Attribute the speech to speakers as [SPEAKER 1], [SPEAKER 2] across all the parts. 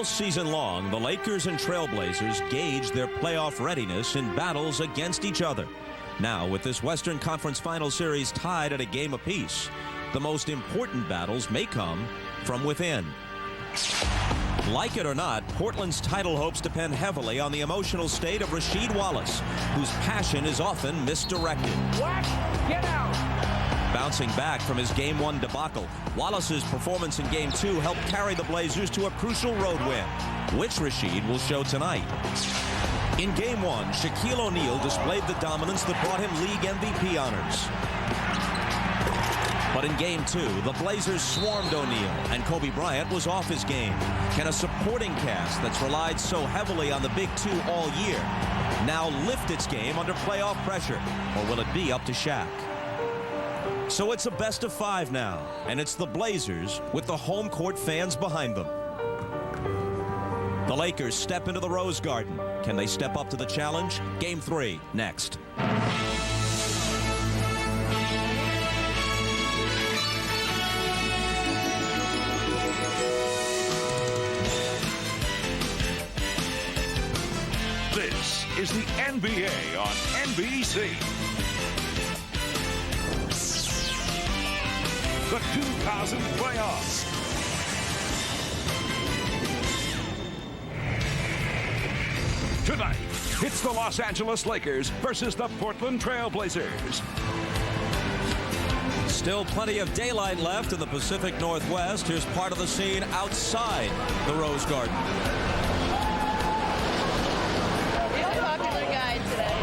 [SPEAKER 1] All season long, the Lakers and Trailblazers gauge their playoff readiness in battles against each other. Now, with this Western Conference Final Series tied at a game apiece, the most important battles may come from within. Like it or not, Portland's title hopes depend heavily on the emotional state of Rasheed Wallace, whose passion is often misdirected.
[SPEAKER 2] What? Get out!
[SPEAKER 1] Bouncing back from his Game 1 debacle, Wallace's performance in Game 2 helped carry the Blazers to a crucial road win, which Rasheed will show tonight. In Game 1, Shaquille O'Neal displayed the dominance that brought him league MVP honors. But in Game 2, the Blazers swarmed O'Neal, and Kobe Bryant was off his game. Can a supporting cast that's relied so heavily on the Big Two all year now lift its game under playoff pressure, or will it be up to Shaq? So it's a best of 5 now, and it's the Blazers with the home court fans behind them. The Lakers step into the Rose Garden. Can they step up to the challenge? Game 3, next.
[SPEAKER 3] This is the NBA on NBC. The 2000 playoffs. Tonight, it's the Los Angeles Lakers versus the Portland Trailblazers.
[SPEAKER 1] Still plenty of daylight left in the Pacific Northwest. Here's part of the scene outside the Rose Garden.
[SPEAKER 4] He's a popular guy today.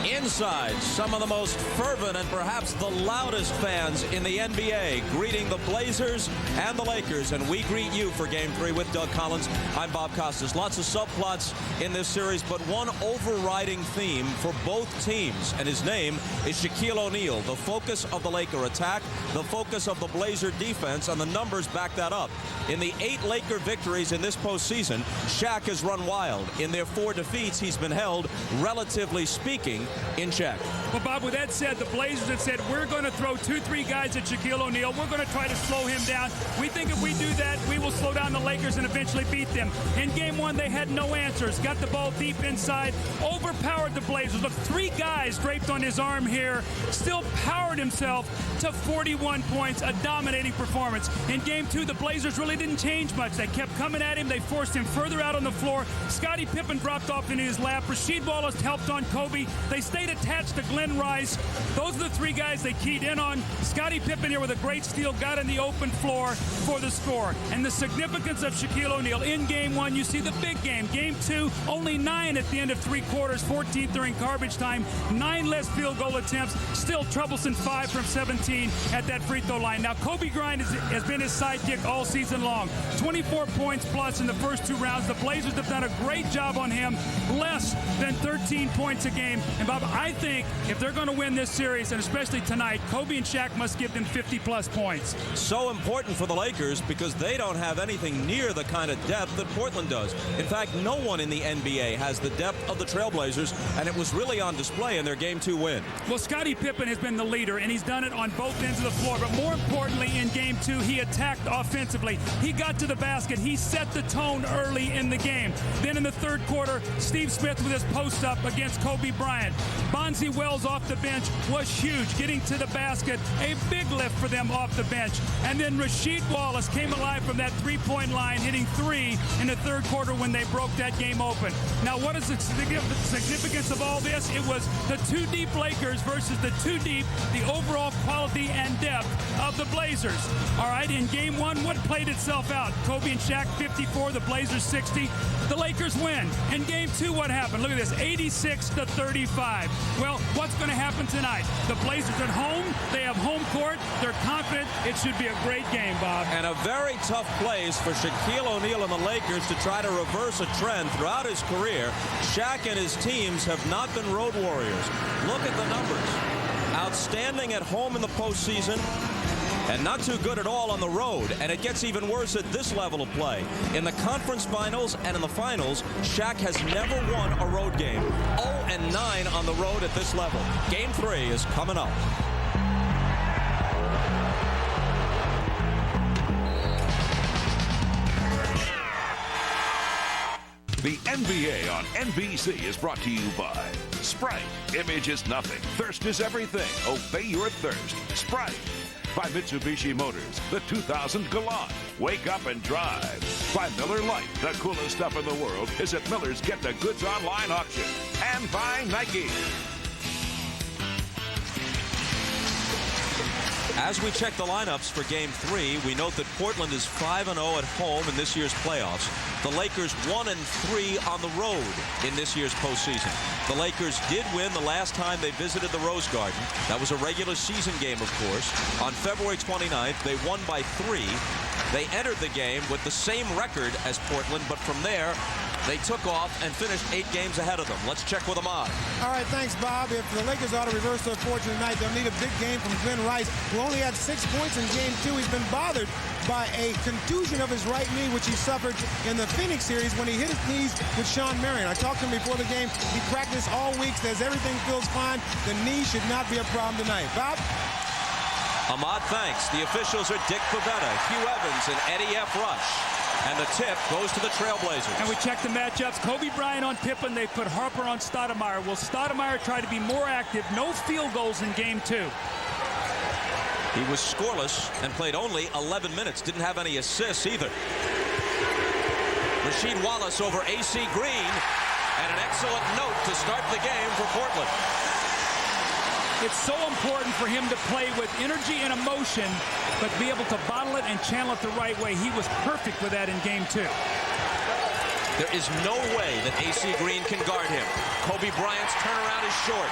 [SPEAKER 1] Inside, some of the most fervent and perhaps the loudest fans in the NBA greeting the Blazers and the Lakers. And we greet you for Game 3 with Doug Collins. I'm Bob Costas. Lots of subplots in this series, but one overriding theme for both teams, and his name is Shaquille O'Neal, the focus of the Laker attack, the focus of the Blazer defense, and the numbers back that up. In the 8 Laker victories in this postseason, Shaq has run wild. In their 4 defeats, he's been held, relatively speaking, in check.
[SPEAKER 2] Well, Bob, with that said, the Blazers have said, we're going to throw 2-3 guys at Shaquille O'Neal. We're going to try to slow him down. We think if we do that, we will slow down the Lakers and eventually beat them. In Game 1, they had no answers. Got the ball deep inside, overpowered the Blazers. Look, 3 guys draped on his arm here, still powered himself to 41 points, a dominating performance. In Game 2, the Blazers really didn't change much. They kept coming at him. They forced him further out on the floor. Scottie Pippen dropped off into his lap. Rasheed Wallace helped on Kobe. They stayed attached to Glenn Rice. Those are the 3 guys they keyed in on. Scottie Pippen here with a great steal, got in the open floor for the score. And the significance of Shaquille O'Neal in Game 1, you see the big game. Game 2, only 9 at the end of 3 quarters, 14th during garbage time, 9 less field goal attempts, still troublesome 5 from 17 at that free throw line. Now, Kobe Bryant has been his sidekick all season long. 24 points plus in the first 2 rounds. The Blazers have done a great job on him, less than 13 points a game. And Bob, I think if they're going to win this series, and especially tonight, Kobe and Shaq must give them 50-plus points.
[SPEAKER 1] So important for the Lakers because they don't have anything near the kind of depth that Portland does. In fact, no one in the NBA has the depth of the Trailblazers, and it was really on display in their Game 2 win.
[SPEAKER 2] Well, Scottie Pippen has been the leader, and he's done it on both ends of the floor. But more importantly, in Game 2, he attacked offensively. He got to the basket. He set the tone early in the game. Then in the 3rd quarter, Steve Smith with his post-up against Kobe Bryant. Bonzi Wells off the bench was huge, getting to the basket. A big lift for them off the bench. And then Rasheed Wallace came alive from that 3-point line, hitting 3 in the 3rd quarter when they broke that game open. Now, what is the significance of all this? It was the 2 deep Lakers versus the 2 deep, the overall quality and depth of the Blazers. All right, in Game 1, what played itself out? Kobe and Shaq 54, the Blazers 60. The Lakers win. In Game 2, what happened? Look at this, 86-35. Well, what's going to happen tonight? The Blazers at home, they have home court, they're confident. It should be a great game, Bob.
[SPEAKER 1] And a very tough place for Shaquille O'Neal and the Lakers to try to reverse a trend throughout his career. Shaq and his teams have not been road warriors. Look at the numbers. Outstanding at home in the postseason. And not too good at all on the road. And it gets even worse at this level of play. In the conference finals and in the finals, Shaq has never won a road game. 0-9 on the road at this level. Game 3 is coming up.
[SPEAKER 3] The NBA on NBC is brought to you by Sprite. Image is nothing. Thirst is everything. Obey your thirst. Sprite. By Mitsubishi Motors, the 2000 Galant. Wake up and drive. By Miller Lite. The coolest stuff in the world is at Miller's Get the Goods Online auction. And by Nike.
[SPEAKER 1] As we check the lineups for Game 3, we note that Portland is 5-0 at home in this year's playoffs. The Lakers 1-3 on the road in this year's postseason. The Lakers did win the last time they visited the Rose Garden. That was a regular season game, of course. On February 29th, they won by 3. They entered the game with the same record as Portland, but from there, they took off and finished 8 games ahead of them. Let's check with Ahmad.
[SPEAKER 5] All right, thanks, Bob. If the Lakers ought to reverse their fortune tonight, they'll need a big game from Glenn Rice, who only had 6 points in Game 2. He's been bothered by a contusion of his right knee, which he suffered in the Phoenix series when he hit his knees with Sean Marion. I talked to him before the game. He practiced all week, says everything feels fine. The knee should not be a problem tonight. Bob?
[SPEAKER 1] Ahmad, thanks. The officials are Dick Pavetta, Hugh Evans, and Eddie F. Rush. And the tip goes to the Trailblazers.
[SPEAKER 2] And we check the matchups. Kobe Bryant on Pippen. They put Harper on Stoudemire. Will Stoudemire try to be more active? No field goals in Game 2.
[SPEAKER 1] He was scoreless and played only 11 minutes. Didn't have any assists either. Rasheed Wallace over A.C. Green. And an excellent note to start the game for Portland.
[SPEAKER 2] It's so important for him to play with energy and emotion, but be able to bottle it and channel it the right way. He was perfect with that in Game 2.
[SPEAKER 1] There is no way that A.C. Green can guard him. Kobe Bryant's turnaround is short.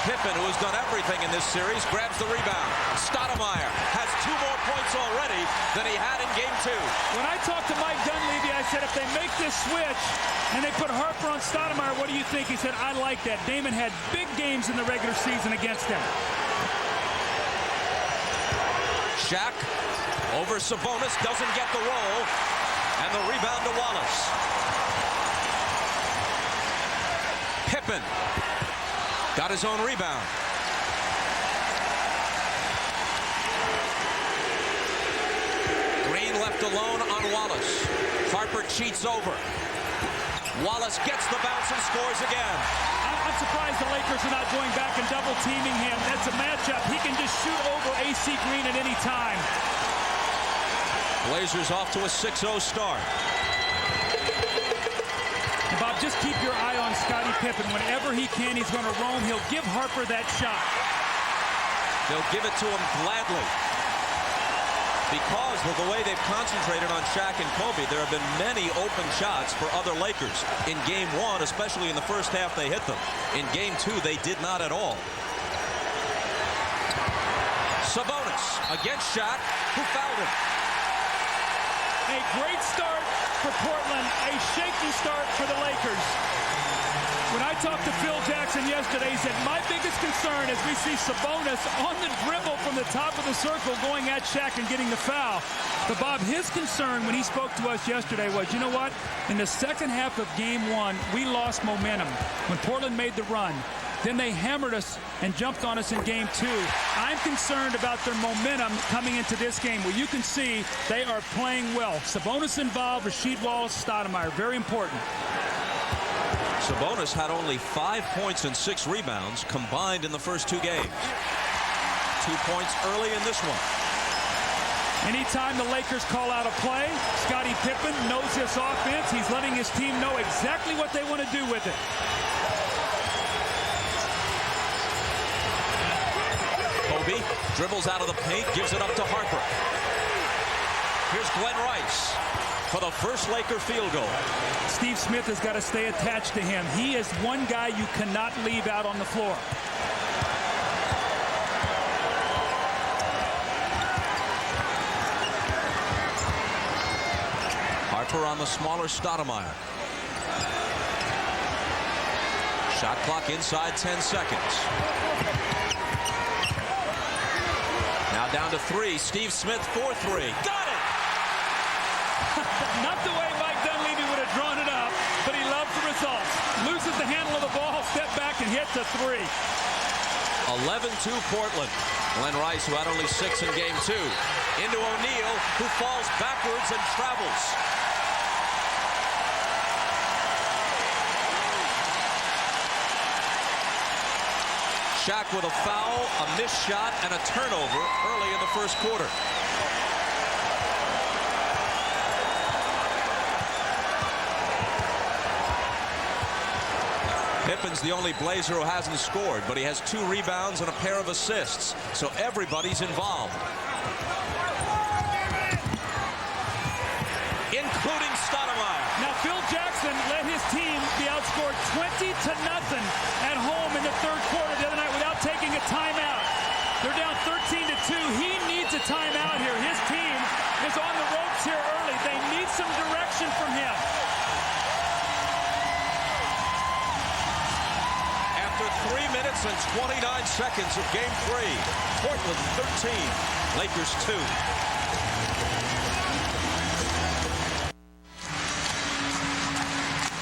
[SPEAKER 1] Pippen, who has done everything in this series, grabs the rebound. Stoudemire has 2 more points already than he had in Game 2.
[SPEAKER 2] When I talked to Mike Dunleavy, I said, if they make this switch and they put Harper on Stoudemire, what do you think? He said, I like that. Damon had big games in the regular season against him.
[SPEAKER 1] Shaq over Sabonis, doesn't get the roll, and the rebound to Wallace. Pippen got his own rebound. Green left alone on Wallace. Harper cheats over. Wallace gets the bounce and scores again.
[SPEAKER 2] I'm surprised the Lakers are not going back and double teaming him. That's a matchup. He can just shoot over A.C. Green at any time.
[SPEAKER 1] Blazers off to a 6-0 start.
[SPEAKER 2] Bob, just keep your eye on Scottie Pippen. Whenever he can, he's going to roam. He'll give Harper that shot.
[SPEAKER 1] They'll give it to him gladly. Because of the way they've concentrated on Shaq and Kobe, there have been many open shots for other Lakers. In Game 1, especially in the first half, they hit them. In Game 2, they did not at all. Sabonis against Shaq, who fouled him.
[SPEAKER 2] A great start for Portland, a shaky start for the Lakers. When I talked to Phil Jackson yesterday, he said, my biggest concern is we see Sabonis on the dribble from the top of the circle going at Shaq and getting the foul. But Bob, his concern when he spoke to us yesterday was, you know what? In the second half of Game 1, we lost momentum when Portland made the run. Then they hammered us and jumped on us in Game 2. I'm concerned about their momentum coming into this game, where you can see they are playing well. Sabonis involved, Rasheed Wallace, Stoudemire, very important.
[SPEAKER 1] Sabonis had only 5 points and 6 rebounds combined in the first 2 games. 2 points early in this one.
[SPEAKER 2] Anytime the Lakers call out a play, Scottie Pippen knows this offense. He's letting his team know exactly what they want to do with it.
[SPEAKER 1] Kobe dribbles out of the paint, gives it up to Harper. Here's Glenn Rice for the first Laker field goal.
[SPEAKER 2] Steve Smith has got to stay attached to him. He is one guy you cannot leave out on the floor.
[SPEAKER 1] Harper on the smaller Stoudemire. Shot clock inside 10 seconds. Now down to 3. Steve Smith for 3. Got it!
[SPEAKER 2] Not the way Mike Dunleavy would have drawn it up, but he loves the results. Loses the handle of the ball, step back and hits a 3.
[SPEAKER 1] 11-2 Portland. Glenn Rice, who had only 6 in game 2. Into O'Neal, who falls backwards and travels. Shaq with a foul, a missed shot, and a turnover early in the first quarter. Pippen's the only Blazer who hasn't scored, but he has 2 rebounds and a pair of assists, so everybody's involved. Including Stoudemire.
[SPEAKER 2] Now Phil Jackson let his team be outscored 20-0 at home in the third quarter the other night without taking a timeout. They're down 13-2. He needs a timeout here. His team is on the ropes here early. They need some direction from him.
[SPEAKER 1] After 3 minutes and 29 seconds of game 3, Portland 13, Lakers 2.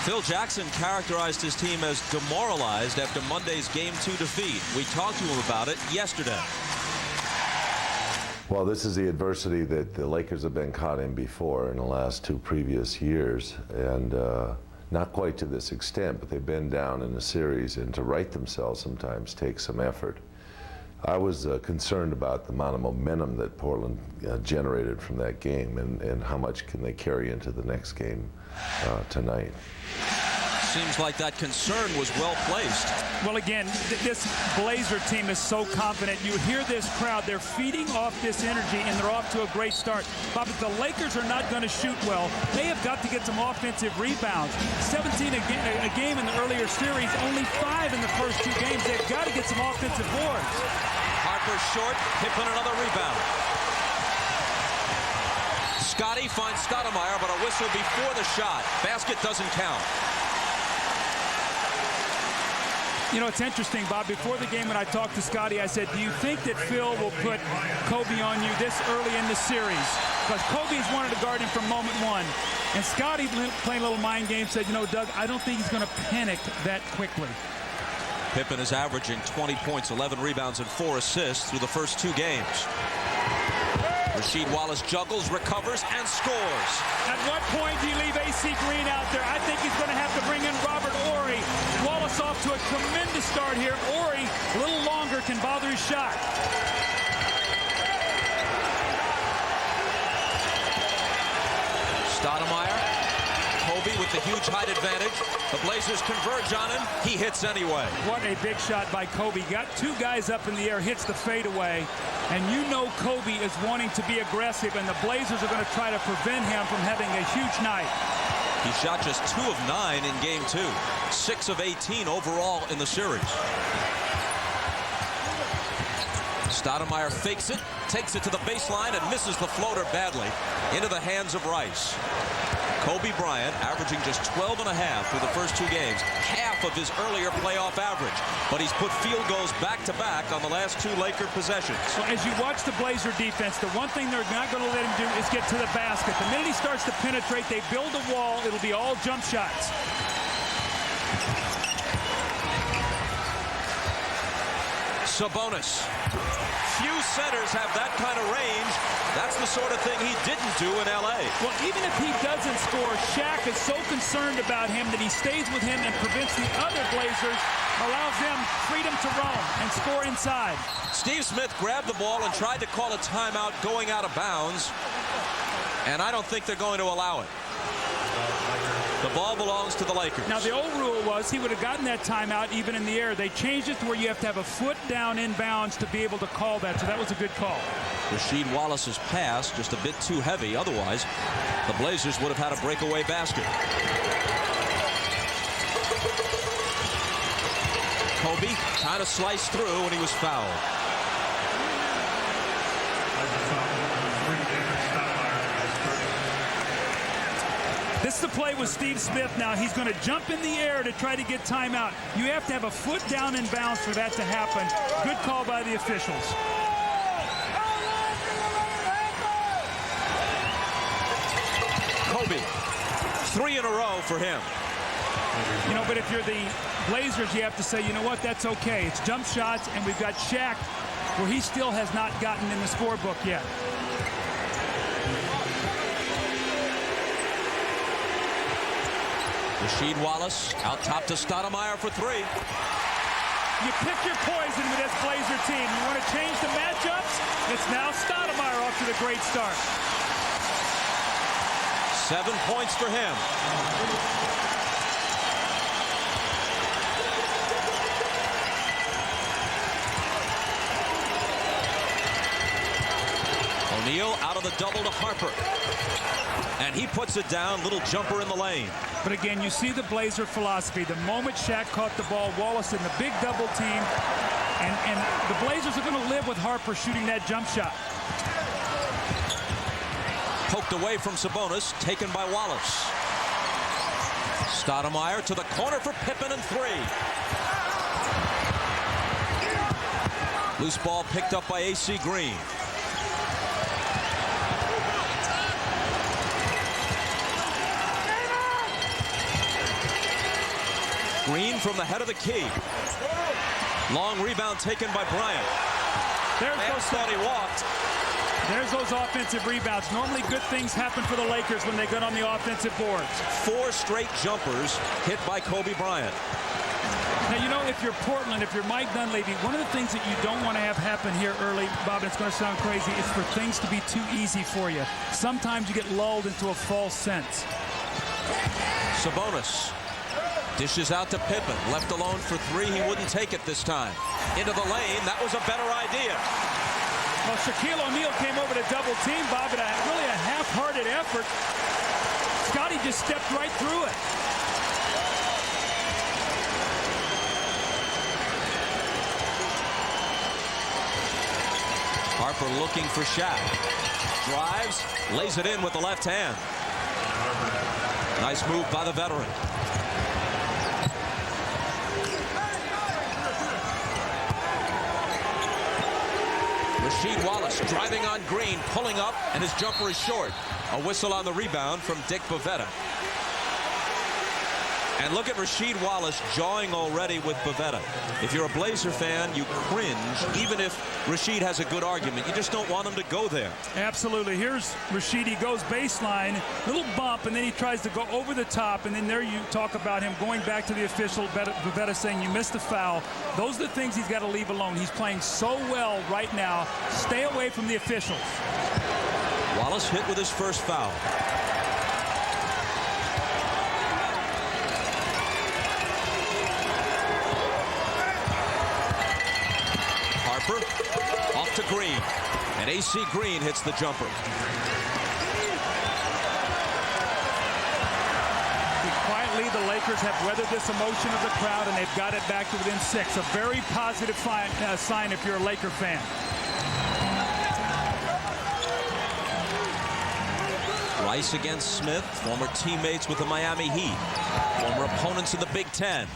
[SPEAKER 1] Phil Jackson characterized his team as demoralized after Monday's Game 2 defeat. We talked to him about it yesterday.
[SPEAKER 6] Well, this is the adversity that the Lakers have been caught in before in the last 2 previous years, and not quite to this extent, but they've been down in the series, and to right themselves sometimes takes some effort. I was concerned about the amount of momentum that Portland generated from that game, and how much can they carry into the next game tonight.
[SPEAKER 1] Seems like that concern was well placed.
[SPEAKER 2] Well, again, this Blazer team is so confident. You hear this crowd. They're feeding off this energy, and they're off to a great start. But if the Lakers are not going to shoot well, they have got to get some offensive rebounds. 17 a game in the earlier series, only 5 in the first 2 games. They've got to get some offensive boards.
[SPEAKER 1] Harper short, Pippen another rebound. Scotty finds Stoudemire, but a whistle before the shot. Basket doesn't count.
[SPEAKER 2] You know, it's interesting, Bob. Before the game when I talked to Scotty, I said, do you think that Phil will put Kobe on you this early in the series? Because Kobe's wanted to guard him from moment 1. And Scotty, playing a little mind game, said, you know, Doug, I don't think he's going to panic that quickly.
[SPEAKER 1] Pippen is averaging 20 points, 11 rebounds, and 4 assists through the first 2 games. Rasheed Wallace juggles, recovers, and scores.
[SPEAKER 2] At what point do you leave A.C. Green out there? I think he's going to have to bring in Robert Horry. Wallace off to a tremendous start here. Horry, a little longer, can bother his shot.
[SPEAKER 1] Stoudemire, Kobe with the huge height advantage. The Blazers converge on him. He hits anyway.
[SPEAKER 2] What a big shot by Kobe. Got 2 guys up in the air, hits the fadeaway. And you know Kobe is wanting to be aggressive, and the Blazers are going to try to prevent him from having a huge night.
[SPEAKER 1] He shot just 2 of 9 in game 2. 6 of 18 overall in the series. Stoudemire fakes it, takes it to the baseline, and misses the floater badly into the hands of Rice. Kobe Bryant averaging just 12.5 through the first 2 games, half of his earlier playoff average. But he's put field goals back-to-back on the last 2 Laker possessions.
[SPEAKER 2] Well, as you watch the Blazer defense, the one thing they're not going to let him do is get to the basket. The minute he starts to penetrate, they build a wall. It'll be all jump shots.
[SPEAKER 1] Sabonis. Few centers have that kind of range. That's the sort of thing he didn't do in L.A.
[SPEAKER 2] Well, even if he doesn't score, Shaq is so concerned about him that he stays with him and prevents the other Blazers, allows them freedom to roam and score inside.
[SPEAKER 1] Steve Smith grabbed the ball and tried to call a timeout going out of bounds, and I don't think they're going to allow it. The ball belongs to the Lakers.
[SPEAKER 2] Now, the old rule was he would have gotten that timeout even in the air. They changed it to where you have to have a foot down in bounds to be able to call that, so that was a good call.
[SPEAKER 1] Rasheed Wallace's pass just a bit too heavy. Otherwise, the Blazers would have had a breakaway basket. Kobe trying to slice through, and he was fouled.
[SPEAKER 2] This is the play with Steve Smith now. He's going to jump in the air to try to get timeout. You have to have a foot down in bounds for that to happen. Good call by the officials.
[SPEAKER 1] Kobe. 3 in a row for him.
[SPEAKER 2] You know, but if you're the Blazers, you have to say, you know what, that's okay. It's jump shots, and we've got Shaq, where he still has not gotten in the scorebook yet.
[SPEAKER 1] Rasheed Wallace out top to Stoudemire for 3.
[SPEAKER 2] You pick your poison with this Blazer team. You want to change the matchups? It's now Stoudemire off to the great start.
[SPEAKER 1] 7 points for him. O'Neal out of the double to Harper. And he puts it down. Little jumper in the lane.
[SPEAKER 2] But again, you see the Blazer philosophy. The moment Shaq caught the ball, Wallace in the big double team. And the Blazers are going to live with Harper shooting that jump shot.
[SPEAKER 1] Poked away from Sabonis, taken by Wallace. Stoudemire to the corner for Pippen and 3. Loose ball picked up by A.C. Green. Green from the head of the key. Long rebound taken by Bryant. Fans thought he walked.
[SPEAKER 2] There's those offensive rebounds. Normally good things happen for the Lakers when they get on the offensive boards. 4
[SPEAKER 1] straight jumpers hit by Kobe Bryant.
[SPEAKER 2] Now, you know, if you're Portland, if you're Mike Dunleavy, one of the things that you don't want to have happen here early, Bob, and it's going to sound crazy, is for things to be too easy for you. Sometimes you get lulled into a false sense.
[SPEAKER 1] Sabonis dishes out to Pippen. Left alone for 3. He wouldn't take it this time. Into the lane. That was a better idea.
[SPEAKER 2] Well, Shaquille O'Neal came over to double team, Bob, and really a half-hearted effort. Scotty just stepped right through it.
[SPEAKER 1] Harper looking for Shaq. Drives, lays it in with the left hand. Nice move by the veteran. Rasheed Wallace driving on Green, pulling up, and his jumper is short. A whistle on the rebound from Dick Bavetta. And look at Rasheed Wallace jawing already with Bavetta. If you're a Blazer fan, you cringe, even if Rasheed has a good argument. You just don't want him to go there.
[SPEAKER 2] Absolutely. Here's Rasheed. He goes baseline, little bump, and then he tries to go over the top. And then there you talk about him going back to the official, Bavetta saying you missed the foul. Those are the things he's got to leave alone. He's playing so well right now. Stay away from the officials.
[SPEAKER 1] Wallace hit with his first foul. Off to Green, and A.C. Green hits the jumper.
[SPEAKER 2] Quietly, the Lakers have weathered this emotion of the crowd, and they've got it back to within 6. A very positive sign if you're a Laker fan.
[SPEAKER 1] Rice against Smith, former teammates with the Miami Heat, former opponents in the Big Ten,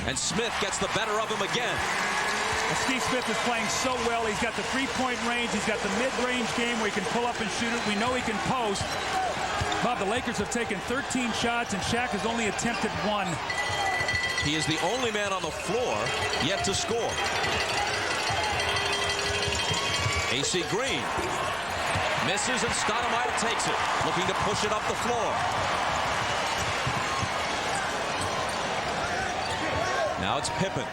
[SPEAKER 1] and Smith gets the better of him again.
[SPEAKER 2] Steve Smith is playing so well. He's got the three-point range. He's got the mid-range game where he can pull up and shoot it. We know he can post. Bob, the Lakers have taken 13 shots, and Shaq has only attempted 1.
[SPEAKER 1] He is the only man on the floor yet to score. A.C. Green misses, and Stoudemire takes it, looking to push it up the floor. Now it's Pippen.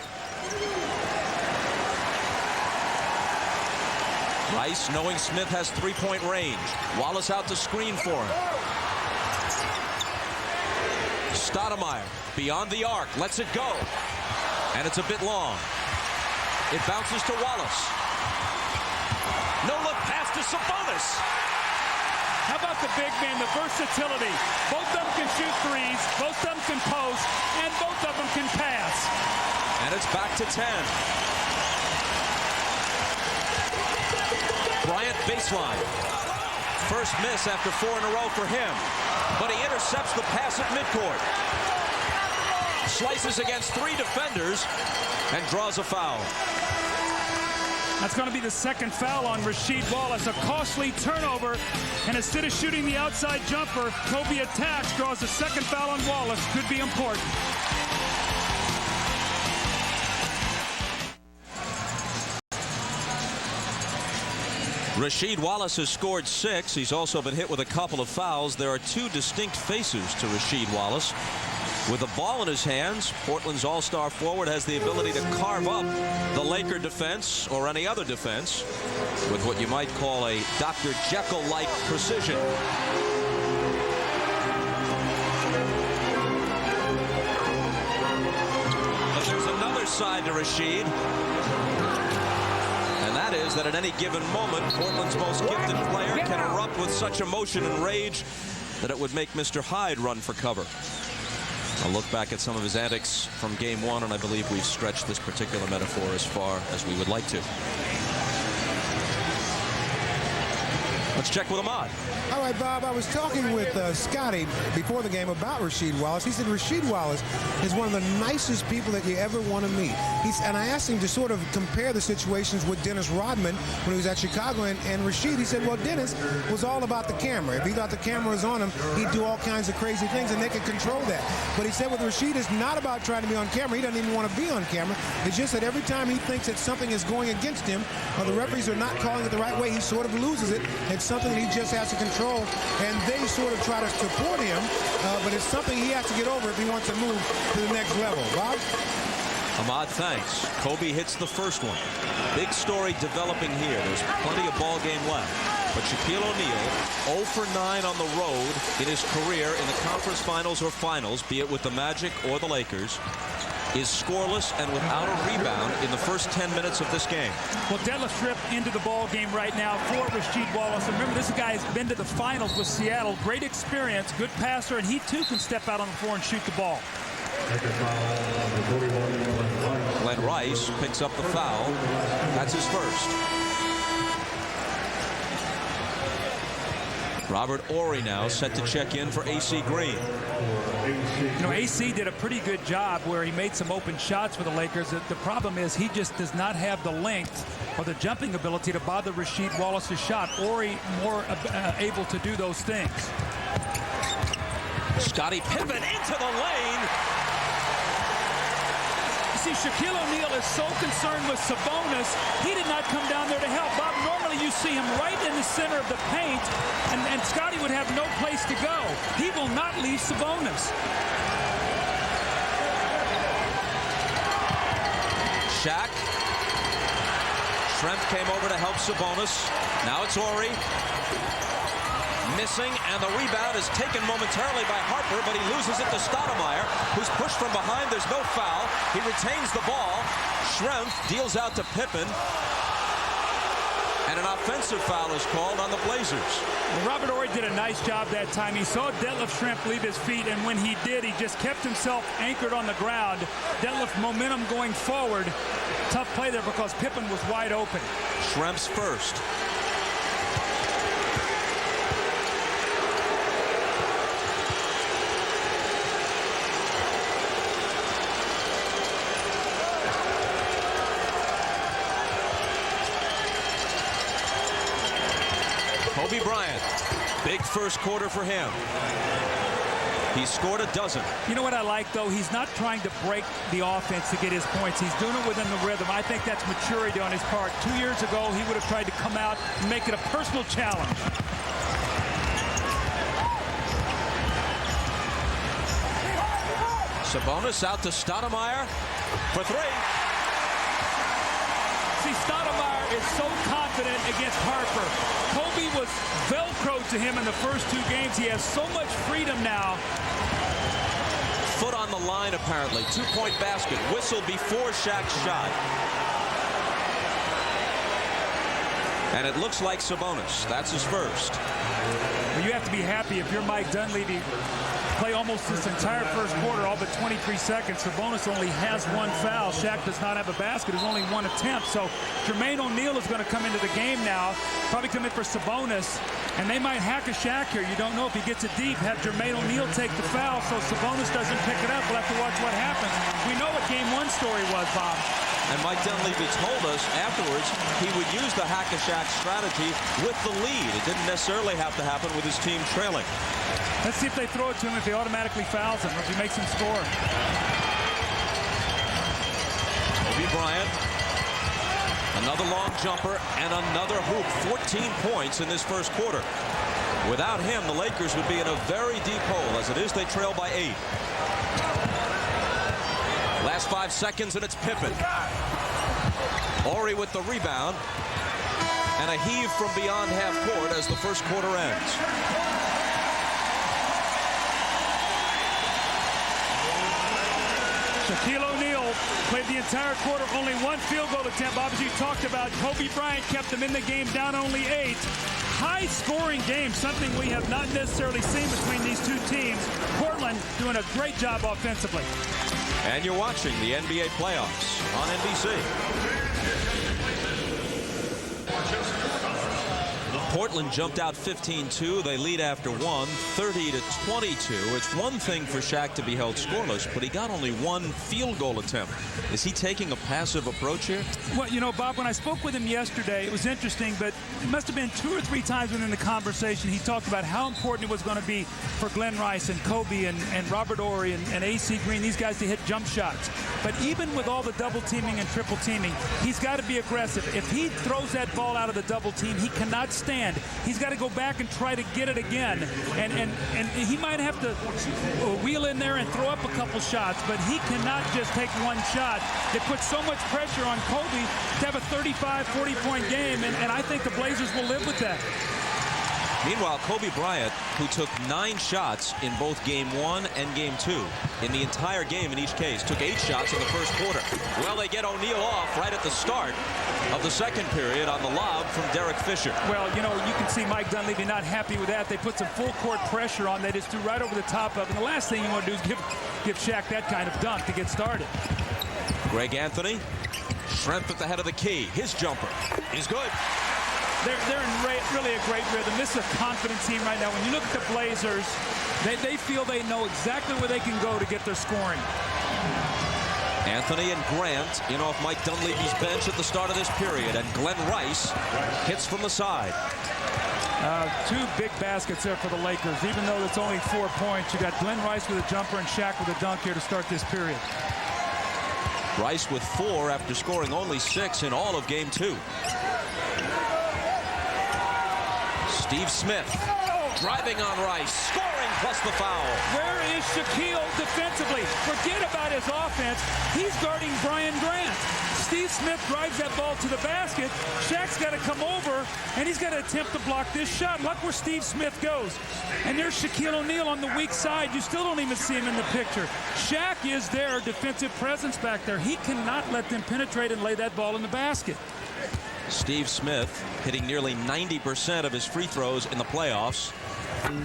[SPEAKER 1] Rice, knowing Smith has three-point range. Wallace out to screen for him. Stoudemire beyond the arc, lets it go. And it's a bit long. It bounces to Wallace. No-look pass to Sabonis.
[SPEAKER 2] How about the big man, the versatility? Both of them can shoot threes, both of them can post, and both of them can pass.
[SPEAKER 1] And it's back to 10. Bryant baseline. First miss after 4 in a row for him. But he intercepts the pass at midcourt. Slices against 3 defenders and draws a foul.
[SPEAKER 2] That's going to be the second foul on Rasheed Wallace. A costly turnover. And instead of shooting the outside jumper, Kobe attacks, draws a second foul on Wallace. Could be important.
[SPEAKER 1] Rasheed Wallace has scored 6. He's also been hit with a couple of fouls. There are two distinct faces to Rasheed Wallace. With the ball in his hands, Portland's all-star forward has the ability to carve up the Laker defense or any other defense with what you might call a Dr. Jekyll-like precision. But there's another side to Rasheed. And that is that at any given moment, Portland's most gifted player can erupt with such emotion and rage that it would make Mr. Hyde run for cover. I'll look back at some of his antics from game 1, and I believe we've stretched this particular metaphor as far as we would like to. Let's check with Ahmad.
[SPEAKER 5] All right, Bob, I was talking with Scotty before the game about Rasheed Wallace. He said Rasheed Wallace is one of the nicest people that you ever want to meet. And I asked him to sort of compare the situations with Dennis Rodman when he was at Chicago and Rasheed. He said, well, Dennis was all about the camera. If he thought the camera was on him, he'd do all kinds of crazy things, and they could control that. But he said with Rasheed, it's not about trying to be on camera. He doesn't even want to be on camera. It's just that every time he thinks that something is going against him or the referees are not calling it the right way, he sort of loses it. It's something that he just has to control, and they sort of try to support him, but it's something he has to get over if he wants to move to the next level. Bob?
[SPEAKER 1] Ahmad, thanks. Kobe hits the first one. Big story developing here. There's plenty of ball game left. But Shaquille O'Neal, 0 for 9 on the road in his career in the conference finals or finals, be it with the Magic or the Lakers, is scoreless and without a rebound in the first 10 minutes of this game.
[SPEAKER 2] Well, Detlef Schrempf into the ball game right now for Rasheed Wallace. And remember, this guy has been to the finals with Seattle. Great experience, good passer, and he too can step out on the floor and shoot the ball.
[SPEAKER 1] Glenn Rice picks up the foul. That's his first. Robert Horry now set to check in for AC Green.
[SPEAKER 2] You know, AC did a pretty good job where he made some open shots for the Lakers. The problem is he just does not have the length or the jumping ability to bother Rasheed Wallace's shot. Horry more able to do those things.
[SPEAKER 1] Scottie Pippen into the lane.
[SPEAKER 2] See, Shaquille O'Neal is so concerned with Sabonis, he did not come down there to help. Bob, normally you see him right in the center of the paint, and Scottie would have no place to go. He will not leave Sabonis.
[SPEAKER 1] Shaq. Schrempf came over to help Sabonis. Now it's Horry. Missing, and the rebound is taken momentarily by Harper, but he loses it to Stoudemire, who's pushed from behind. There's no foul. He retains the ball. Schrempf deals out to Pippen, and an offensive foul is called on the Blazers.
[SPEAKER 2] Well, Robert Horry did a nice job that time. He saw Detlef Schrempf leave his feet, and when he did, he just kept himself anchored on the ground. Detlef momentum going forward. Tough play there because Pippen was wide open.
[SPEAKER 1] Schrempf's first. Kobe Bryant, big first quarter for him. He scored a dozen.
[SPEAKER 2] You know what I like, though? He's not trying to break the offense to get his points. He's doing it within the rhythm. I think that's maturity on his part. 2 years ago, he would have tried to come out and make it a personal challenge.
[SPEAKER 1] Sabonis out to Stoudemire for three.
[SPEAKER 2] See, Stoudemire is so confident against Harper. Kobe was Velcroed to him in the first 2 games. He has so much freedom now.
[SPEAKER 1] Foot on the line, apparently. 2-point basket. Whistle before Shaq's shot. And it looks like Sabonis. That's his first.
[SPEAKER 2] Well, you have to be happy if you're Mike Dunleavy. Play almost this entire first quarter, all but 23 seconds. Sabonis only has 1 foul. Shaq does not have a basket. There's only 1 attempt. So Jermaine O'Neal is going to come into the game now. Probably come in for Sabonis. And they might hack a Shaq here. You don't know if he gets it deep. Have Jermaine O'Neal take the foul so Sabonis doesn't pick it up. We'll have to watch what happens. We know what game 1 story was, Bob.
[SPEAKER 1] And Mike Dunleavy told us afterwards he would use the Hack-a-Shaq strategy with the lead. It didn't necessarily have to happen with his team trailing.
[SPEAKER 2] Let's see if they throw it to him, if he automatically fouls him, or if he makes him score.
[SPEAKER 1] Kobe Bryant, another long jumper, and another hoop. 14 points in this first quarter. Without him, the Lakers would be in a very deep hole. As it is, they trail by 8. Last 5 seconds, and it's Pippen. Horry with the rebound. And a heave from beyond half court as the first quarter ends.
[SPEAKER 2] Shaquille O'Neal played the entire quarter, only 1 field goal attempt. Bob, as you talked about, Kobe Bryant kept them in the game, down only 8. High-scoring game, something we have not necessarily seen between these two teams. Portland doing a great job offensively.
[SPEAKER 1] And you're watching the NBA playoffs on NBC. Portland jumped out 15-2. They lead after 1, 30-22. It's one thing for Shaq to be held scoreless, but he got only 1 field goal attempt. Is he taking a passive approach here?
[SPEAKER 2] Well, you know, Bob, when I spoke with him yesterday, it was interesting, but it must have been 2 or 3 times within the conversation he talked about how important it was going to be for Glenn Rice and Kobe and Robert Horry and A.C. Green, these guys to hit jump shots. But even with all the double teaming and triple teaming, he's got to be aggressive. If he throws that ball out of the double team, he cannot stand. He's got to go back and try to get it again. And he might have to wheel in there and throw up a couple shots, but he cannot just take 1 shot. It puts so much pressure on Kobe to have a 35, 40-point game, and I think the Blazers will live with that.
[SPEAKER 1] Meanwhile, Kobe Bryant, who took 9 shots in both Game 1 and Game 2, in the entire game in each case, took 8 shots in the first quarter. Well, they get O'Neal off right at the start of the second period on the lob from Derek Fisher.
[SPEAKER 2] Well, you know, you can see Mike Dunleavy not happy with that. They put some full-court pressure on. They just threw right over the top of it. And the last thing you want to do is give Shaq that kind of dunk to get started.
[SPEAKER 1] Greg Anthony, strength at the head of the key. His jumper is good.
[SPEAKER 2] They're in really a great rhythm. This is a confident team right now. When you look at the Blazers, they feel they know exactly where they can go to get their scoring.
[SPEAKER 1] Anthony and Grant in off Mike Dunleavy's bench at the start of this period, and Glenn Rice hits from the side.
[SPEAKER 2] 2 big baskets there for the Lakers. Even though it's only 4 points, you got Glenn Rice with a jumper and Shaq with a dunk here to start this period.
[SPEAKER 1] Rice with 4 after scoring only 6 in all of Game 2. Steve Smith driving on Rice, scoring plus the foul.
[SPEAKER 2] Where is Shaquille defensively? Forget about his offense. He's guarding Brian Grant. Steve Smith drives that ball to the basket. Shaq's got to come over, and he's got to attempt to block this shot. Look where Steve Smith goes. And there's Shaquille O'Neal on the weak side. You still don't even see him in the picture. Shaq is their defensive presence back there. He cannot let them penetrate and lay that ball in the basket.
[SPEAKER 1] Steve Smith hitting nearly 90% of his free throws in the playoffs.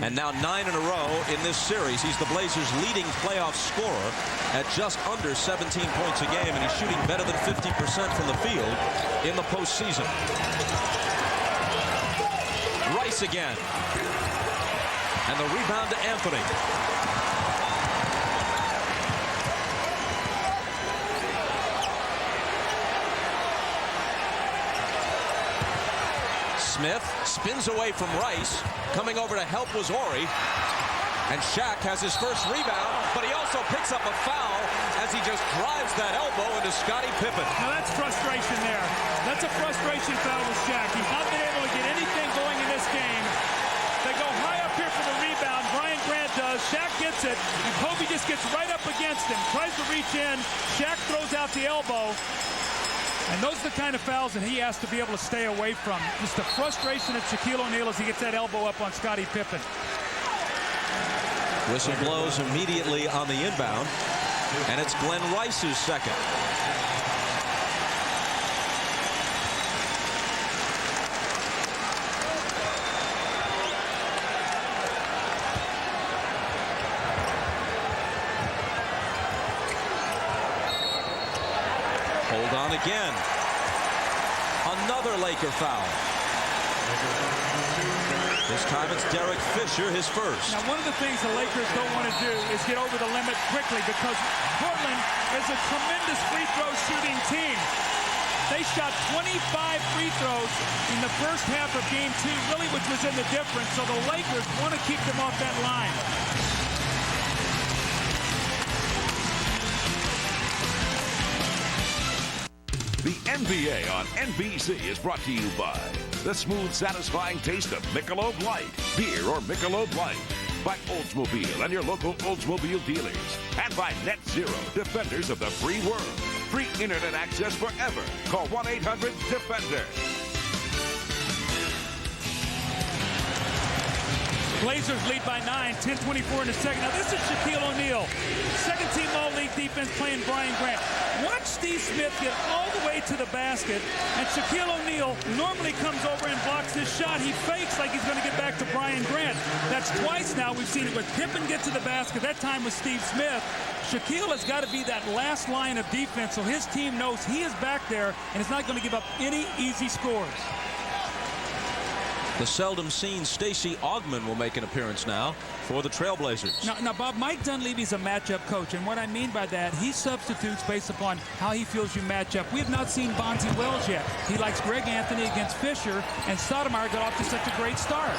[SPEAKER 1] And now 9 in a row in this series. He's the Blazers' leading playoff scorer at just under 17 points a game, and he's shooting better than 50% from the field in the postseason. Rice again. And the rebound to Anthony. Smith spins away from Rice. Coming over to help was Horry. And Shaq has his first rebound, but he also picks up a foul as he just drives that elbow into Scottie Pippen.
[SPEAKER 2] Now that's frustration there. That's a frustration foul with Shaq. He's not been able to get anything going in this game. They go high up here for the rebound. Brian Grant does. Shaq gets it, and Kobe just gets right up against him. Tries to reach in. Shaq throws out the elbow. And those are the kind of fouls that he has to be able to stay away from. Just the frustration of Shaquille O'Neal as he gets that elbow up on Scottie Pippen.
[SPEAKER 1] Whistle blows immediately on the inbound, and it's Glenn Rice's second. Hold on again. Another Laker foul. This time it's Derek Fisher, his first.
[SPEAKER 2] Now, one of the things the Lakers don't want to do is get over the limit quickly because Portland is a tremendous free throw shooting team. They shot 25 free throws in the first half of Game 2, really, which was in the difference. So the Lakers want to keep them off that line.
[SPEAKER 3] The NBA on NBC is brought to you by the smooth, satisfying taste of Michelob Light, beer or Michelob Light, by Oldsmobile and your local Oldsmobile dealers, and by Net Zero, defenders of the free world. Free internet access forever. Call 1-800-DEFENDER.
[SPEAKER 2] Blazers lead by 9, 10-24 in the second. Now, this is Shaquille O'Neal, second-team All-League defense playing Brian Grant. Watch Steve Smith get all the way to the basket, and Shaquille O'Neal normally comes over and blocks his shot. He fakes like he's going to get back to Brian Grant. That's twice now we've seen it with Pippen get to the basket. That time with Steve Smith. Shaquille has got to be that last line of defense, so his team knows he is back there and is not going to give up any easy scores.
[SPEAKER 1] The seldom seen Stacey Augmon will make an appearance now for the Trailblazers.
[SPEAKER 2] Now, Bob, Mike Dunleavy's a matchup coach, and what I mean by that, he substitutes based upon how he feels you match up. We have not seen Bonzi Wells yet. He likes Greg Anthony against Fisher, and Stoudemire got off to such a great start.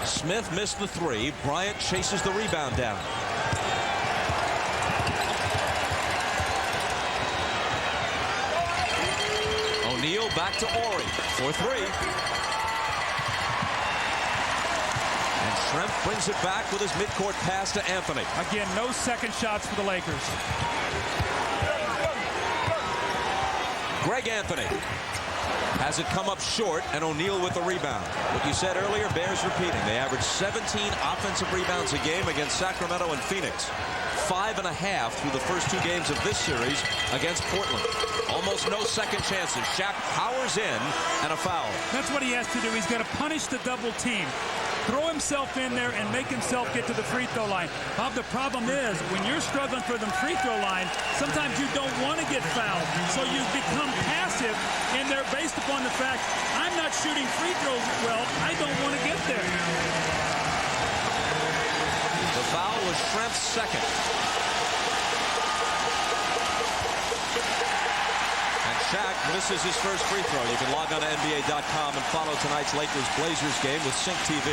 [SPEAKER 1] Smith missed the three. Bryant chases the rebound down. O'Neal back to Ori for three. Trent brings it back with his midcourt pass to Anthony.
[SPEAKER 2] Again, no second shots for the Lakers.
[SPEAKER 1] Greg Anthony has it come up short, and O'Neal with the rebound. What you said earlier bears repeating. They averaged 17 offensive rebounds a game against Sacramento and Phoenix. 5.5 through the first two games of this series against Portland. Almost no second chances. Shaq powers in, and a foul.
[SPEAKER 2] That's what he has to do. He's got to punish the double team. Throw himself in there and make himself get to the free throw line. Bob, the problem is when you're struggling for the free throw line, sometimes you don't want to get fouled. So you become passive in there based upon the fact, I'm not shooting free throws well. I don't want to get there.
[SPEAKER 1] The foul was Schrempf's second. Shaq misses his first free throw. You can log on to NBA.com and follow tonight's Lakers-Blazers game with Sync TV,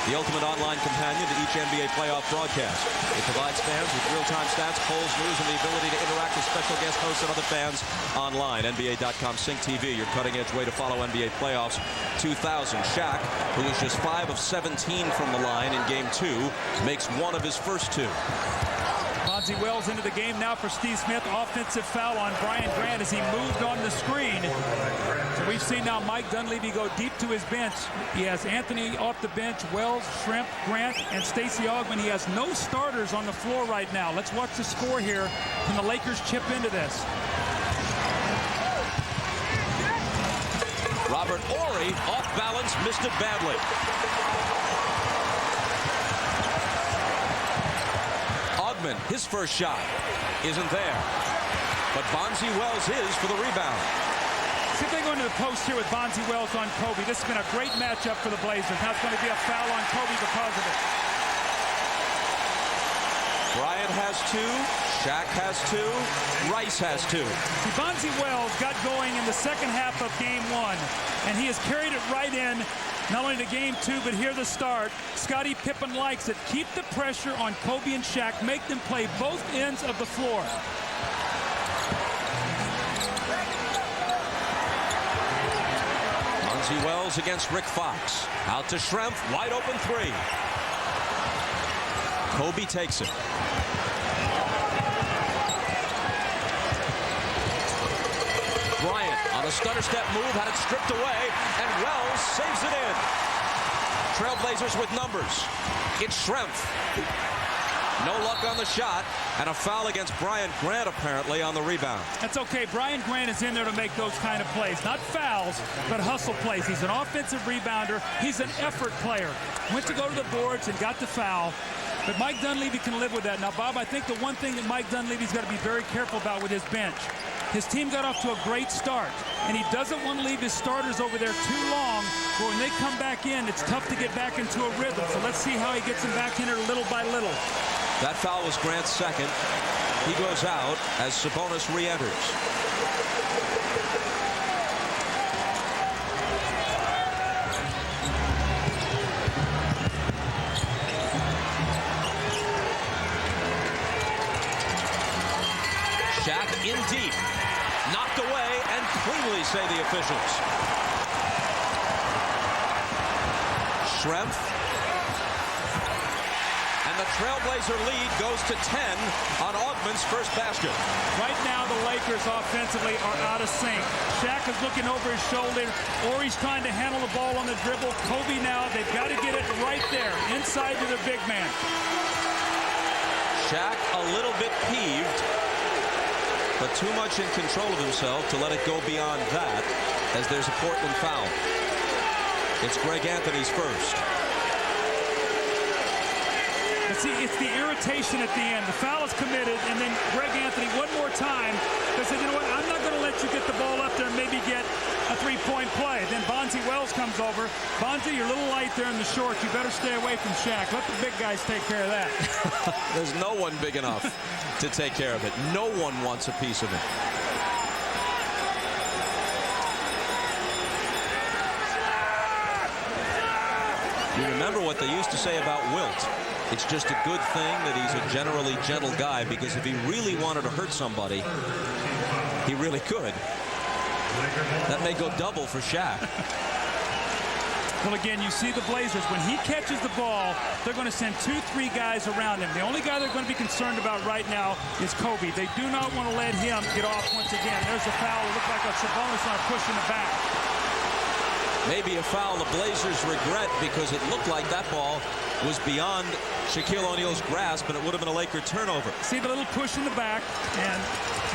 [SPEAKER 1] the ultimate online companion to each NBA playoff broadcast. It provides fans with real-time stats, polls, news, and the ability to interact with special guest hosts and other fans online. NBA.com Sync TV, your cutting-edge way to follow NBA playoffs 2000. Shaq, who was just 5 of 17 from the line in Game 2, makes one of his first two.
[SPEAKER 2] Bonzi Wells into the game now for Steve Smith. Offensive foul on Brian Grant as he moved on the screen. So we've seen now Mike Dunleavy go deep to his bench. He has Anthony off the bench, Wells, Schrempf, Grant, and Stacey Augmon. He has no starters on the floor right now. Let's watch the score here. Can the Lakers chip into this?
[SPEAKER 1] Robert Horry, off balance, missed it badly. His first shot isn't there, but Bonzi Wells is for the rebound.
[SPEAKER 2] See if they go into the post here with Bonzi Wells on Kobe. This has been a great matchup for the Blazers. Now it's going to be a foul on Kobe because of it.
[SPEAKER 1] Bryant has two, Shaq has two, Rice has two.
[SPEAKER 2] See, Bonzi Wells got going in the second half of Game 1, and he has carried it right in. Not only to Game 2, but here the start. Scottie Pippen likes it. Keep the pressure on Kobe and Shaq. Make them play both ends of the floor.
[SPEAKER 1] Bonzi Wells against Rick Fox. Out to Schrempf, wide open three. Kobe takes it. Bryant on a stutter step move, had it stripped away, and Wells saves it in. Trailblazers with numbers. It's Schrempf. No luck on the shot, and a foul against Brian Grant apparently on the rebound.
[SPEAKER 2] That's okay. Brian Grant is in there to make those kind of plays. Not fouls, but hustle plays. He's an offensive rebounder. He's an effort player. Went to go to the boards and got the foul. But Mike Dunleavy can live with that. Now, Bob, I think the one thing that Mike Dunleavy's got to be very careful about with his bench, his team got off to a great start, and he doesn't want to leave his starters over there too long But when they come back in, it's tough to get back into a rhythm. So let's see how he gets them back in there little by little.
[SPEAKER 1] That foul was Grant's second. He goes out as Sabonis re-enters. Shaq in deep. Knocked away and cleanly, say the officials. Schrempf. And the Trailblazer lead goes to 10 on Augman's first basket.
[SPEAKER 2] Right now, the Lakers offensively are out of sync. Shaq is looking over his shoulder, or he's trying to handle the ball on the dribble. Kobe now, they've got to get it right there, inside to the big man.
[SPEAKER 1] Shaq a little bit peeved, but too much in control of himself to let it go beyond that, as there's a Portland foul. It's Greg Anthony's first.
[SPEAKER 2] But see, it's the irritation at the end. The foul is committed, and then Greg Anthony one more time. They said, you know what, I'm not going to let you get the ball up there and maybe get a three-point play. Then Bonzi Wells comes over. Bonzi, you're a little light there in the shorts. You better stay away from Shaq. Let the big guys take care of that.
[SPEAKER 1] There's no one big enough to take care of it. No one wants a piece of it. You remember what they used to say about Wilt. It's just a good thing that he's a generally gentle guy, because if he really wanted to hurt somebody, he really could. That may go double for Shaq.
[SPEAKER 2] Well, again, you see the Blazers. When he catches the ball, they're going to send 2-3 guys around him. The only guy they're going to be concerned about right now is Kobe. They do not want to let him get off once again. There's a foul. It looked like a Sabonis on a push in the back.
[SPEAKER 1] Maybe a foul the Blazers regret, because it looked like that ball was beyond Shaquille O'Neal's grasp, and it would have been a Laker turnover.
[SPEAKER 2] See the little push in the back, and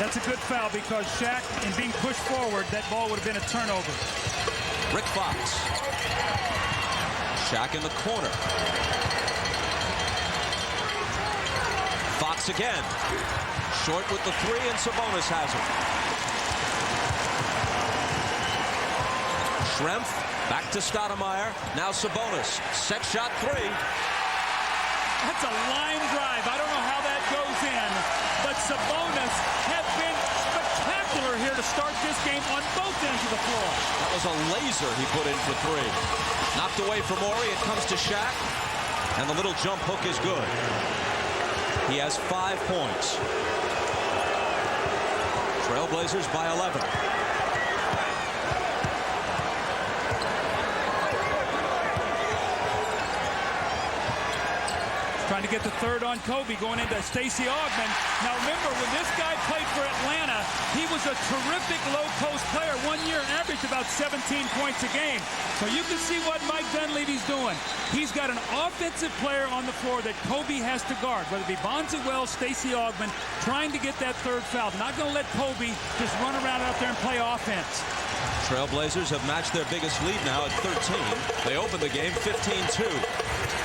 [SPEAKER 2] that's a good foul, because Shaq, in being pushed forward, that ball would have been a turnover.
[SPEAKER 1] Rick Fox. Shaq in the corner. Fox again. Short with the three, and Sabonis has it. Schrempf back to Stoudemire. Now Sabonis. Set shot three.
[SPEAKER 2] That's a line drive. I don't know how that goes in, but Sabonis has been spectacular here to start this game on both ends of the floor.
[SPEAKER 1] That was a laser he put in for three. Knocked away from Ori. It comes to Shaq, and the little jump hook is good. He has 5 points. Trailblazers by 11.
[SPEAKER 2] Trying to get the third on Kobe, going into Stacey Augman. Now remember, when this guy played for Atlanta, he was a terrific low-post player. 1 year averaged about 17 points a game. So you can see what Mike Dunleavy's doing. He's got an offensive player on the floor that Kobe has to guard, whether it be Bonzi Wells, Stacey Augman, trying to get that third foul. Not going to let Kobe just run around out there and play offense.
[SPEAKER 1] Trailblazers have matched their biggest lead now at 13. They opened the game 15-2.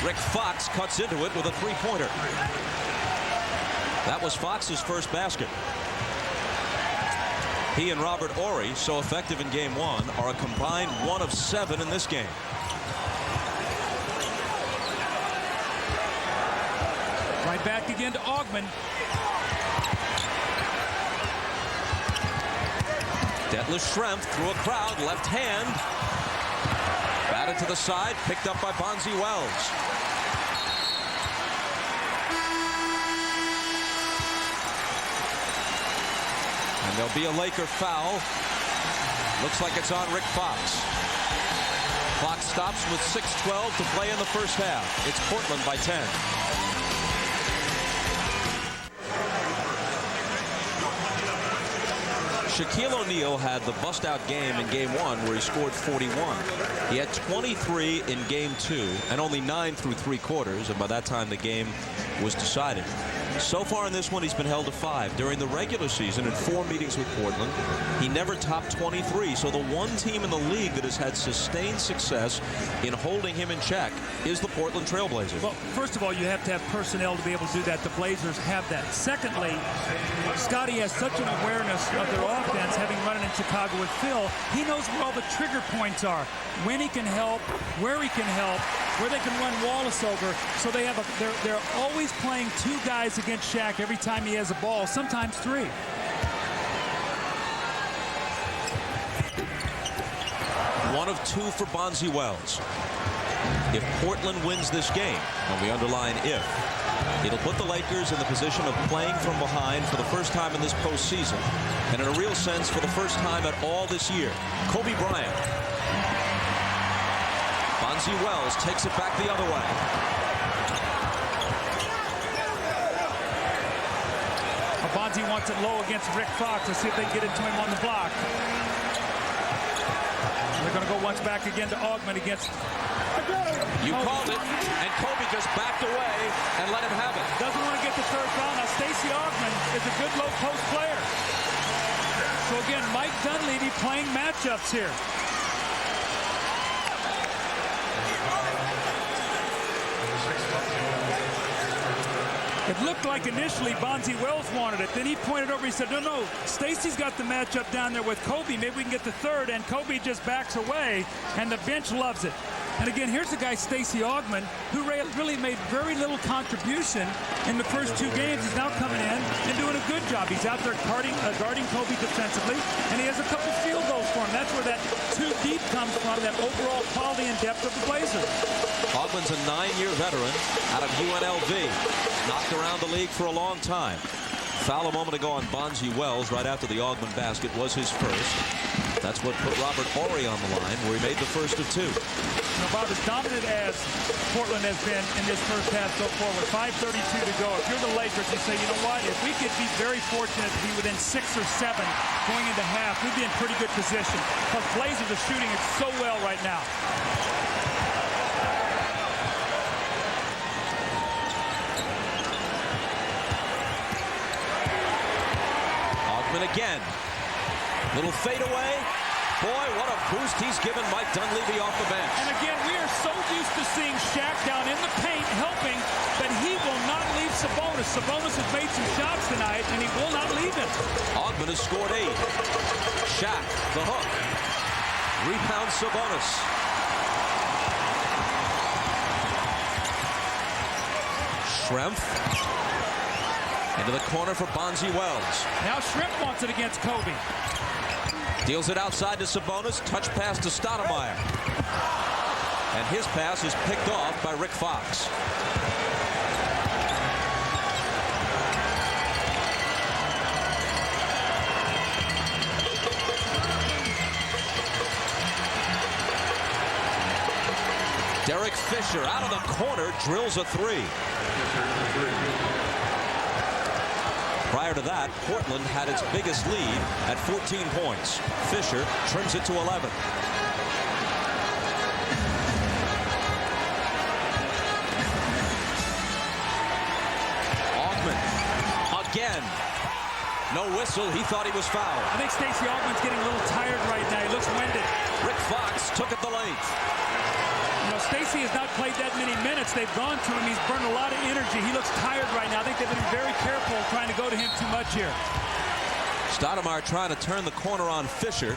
[SPEAKER 1] Rick Fox cuts into it with a three-pointer. That was Fox's first basket. He and Robert Horry, so effective in game one, are a combined 1 of 7 in this game.
[SPEAKER 2] Right back again to Augman.
[SPEAKER 1] Detlef Schrempf through a crowd, left hand. Batted to the side, picked up by Bonzi Wells. And there'll be a Laker foul. Looks like it's on Rick Fox. Clock stops with 6:12 to play in the first half. It's Portland by 10. Shaquille O'Neal had the bust-out game in Game 1 where he scored 41. He had 23 in Game 2 and only 9 through 3 quarters, and by that time the game was decided. So far in this one, he's been held to 5. During the regular season, in 4 meetings with Portland, he never topped 23. So the one team in the league that has had sustained success in holding him in check is the Portland Trailblazers.
[SPEAKER 2] Well, first of all, you have to have personnel to be able to do that. The Blazers have that. Secondly, Scotty has such an awareness of their offense, having run it in Chicago with Phil. He knows where all the trigger points are, when he can help, where he can help, where they can run Wallace over. So they have they're always playing 2 guys against Shaq every time he has a ball, sometimes 3.
[SPEAKER 1] One of 2 for Bonzi Wells. If Portland wins this game, and we underline if, it'll put the Lakers in the position of playing from behind for the first time in this postseason, and in a real sense for the first time at all this year. Kobe Bryant. Bonzi Wells takes it back the other way.
[SPEAKER 2] Bonzi wants it low against Rick Fox. Let's see if they can get it to him on the block. They're going to go once back again to Augment against...
[SPEAKER 1] You called it, and Kobe just backed away and let him have it.
[SPEAKER 2] Doesn't want to get the 3rd foul. Now, Stacey Augment is a good low-post player. So, again, Mike Dunleavy playing matchups here. It looked like initially Bonzi Wells wanted it. Then he pointed over. He said, no, Stacey's got the matchup down there with Kobe. Maybe we can get the 3rd. And Kobe just backs away, and the bench loves it. And again, here's the guy, Stacey Augment, who really made very little contribution in the first 2 games. He's now coming in and doing a good job. He's out there guarding Kobe defensively, and he has a couple field goals for him. That's where that 2 deep comes from, that overall quality and depth of the Blazers.
[SPEAKER 1] Augment's a 9-year veteran out of UNLV. Knocked around the league for a long time. Foul a moment ago on Bonzi Wells right after the Augment basket was his first. That's what put Robert Horry on the line, where he made the first of 2.
[SPEAKER 2] Now, Bob, as dominant as Portland has been in this first half so far with 5:32 to go, if you're the Lakers, you say, you know what, if we could be very fortunate to be within 6 or 7 going into half, we'd be in pretty good position. Because Blazers are shooting it so well right now.
[SPEAKER 1] Augment again. Little fadeaway. Boy, what a boost he's given Mike Dunleavy off the bench.
[SPEAKER 2] And again, we are so used to seeing Shaq down in the paint helping, but he will not leave Sabonis. Sabonis has made some shots tonight, and he will not leave him.
[SPEAKER 1] Augment has scored 8. Shaq, the hook. Rebound Sabonis. Schrempf. Into the corner for Bonzi Wells.
[SPEAKER 2] Now Schrempf wants it against Kobe.
[SPEAKER 1] Deals it outside to Sabonis. Touch pass to Stoudemire. And his pass is picked off by Rick Fox. Derek Fisher out of the corner drills a 3. Prior to that, Portland had its biggest lead at 14 points. Fisher trims it to 11. Augment again. No whistle. He thought he was fouled.
[SPEAKER 2] I think Stacey Augment's getting a little tired right now. He looks winded.
[SPEAKER 1] Rick Fox took it the length.
[SPEAKER 2] You know, Stacey has not played that many minutes. They've gone to him. He's burned a lot of energy. He looks tired right now. I think they've been very careful trying to go to him too much here.
[SPEAKER 1] Stoudemire trying to turn the corner on Fisher.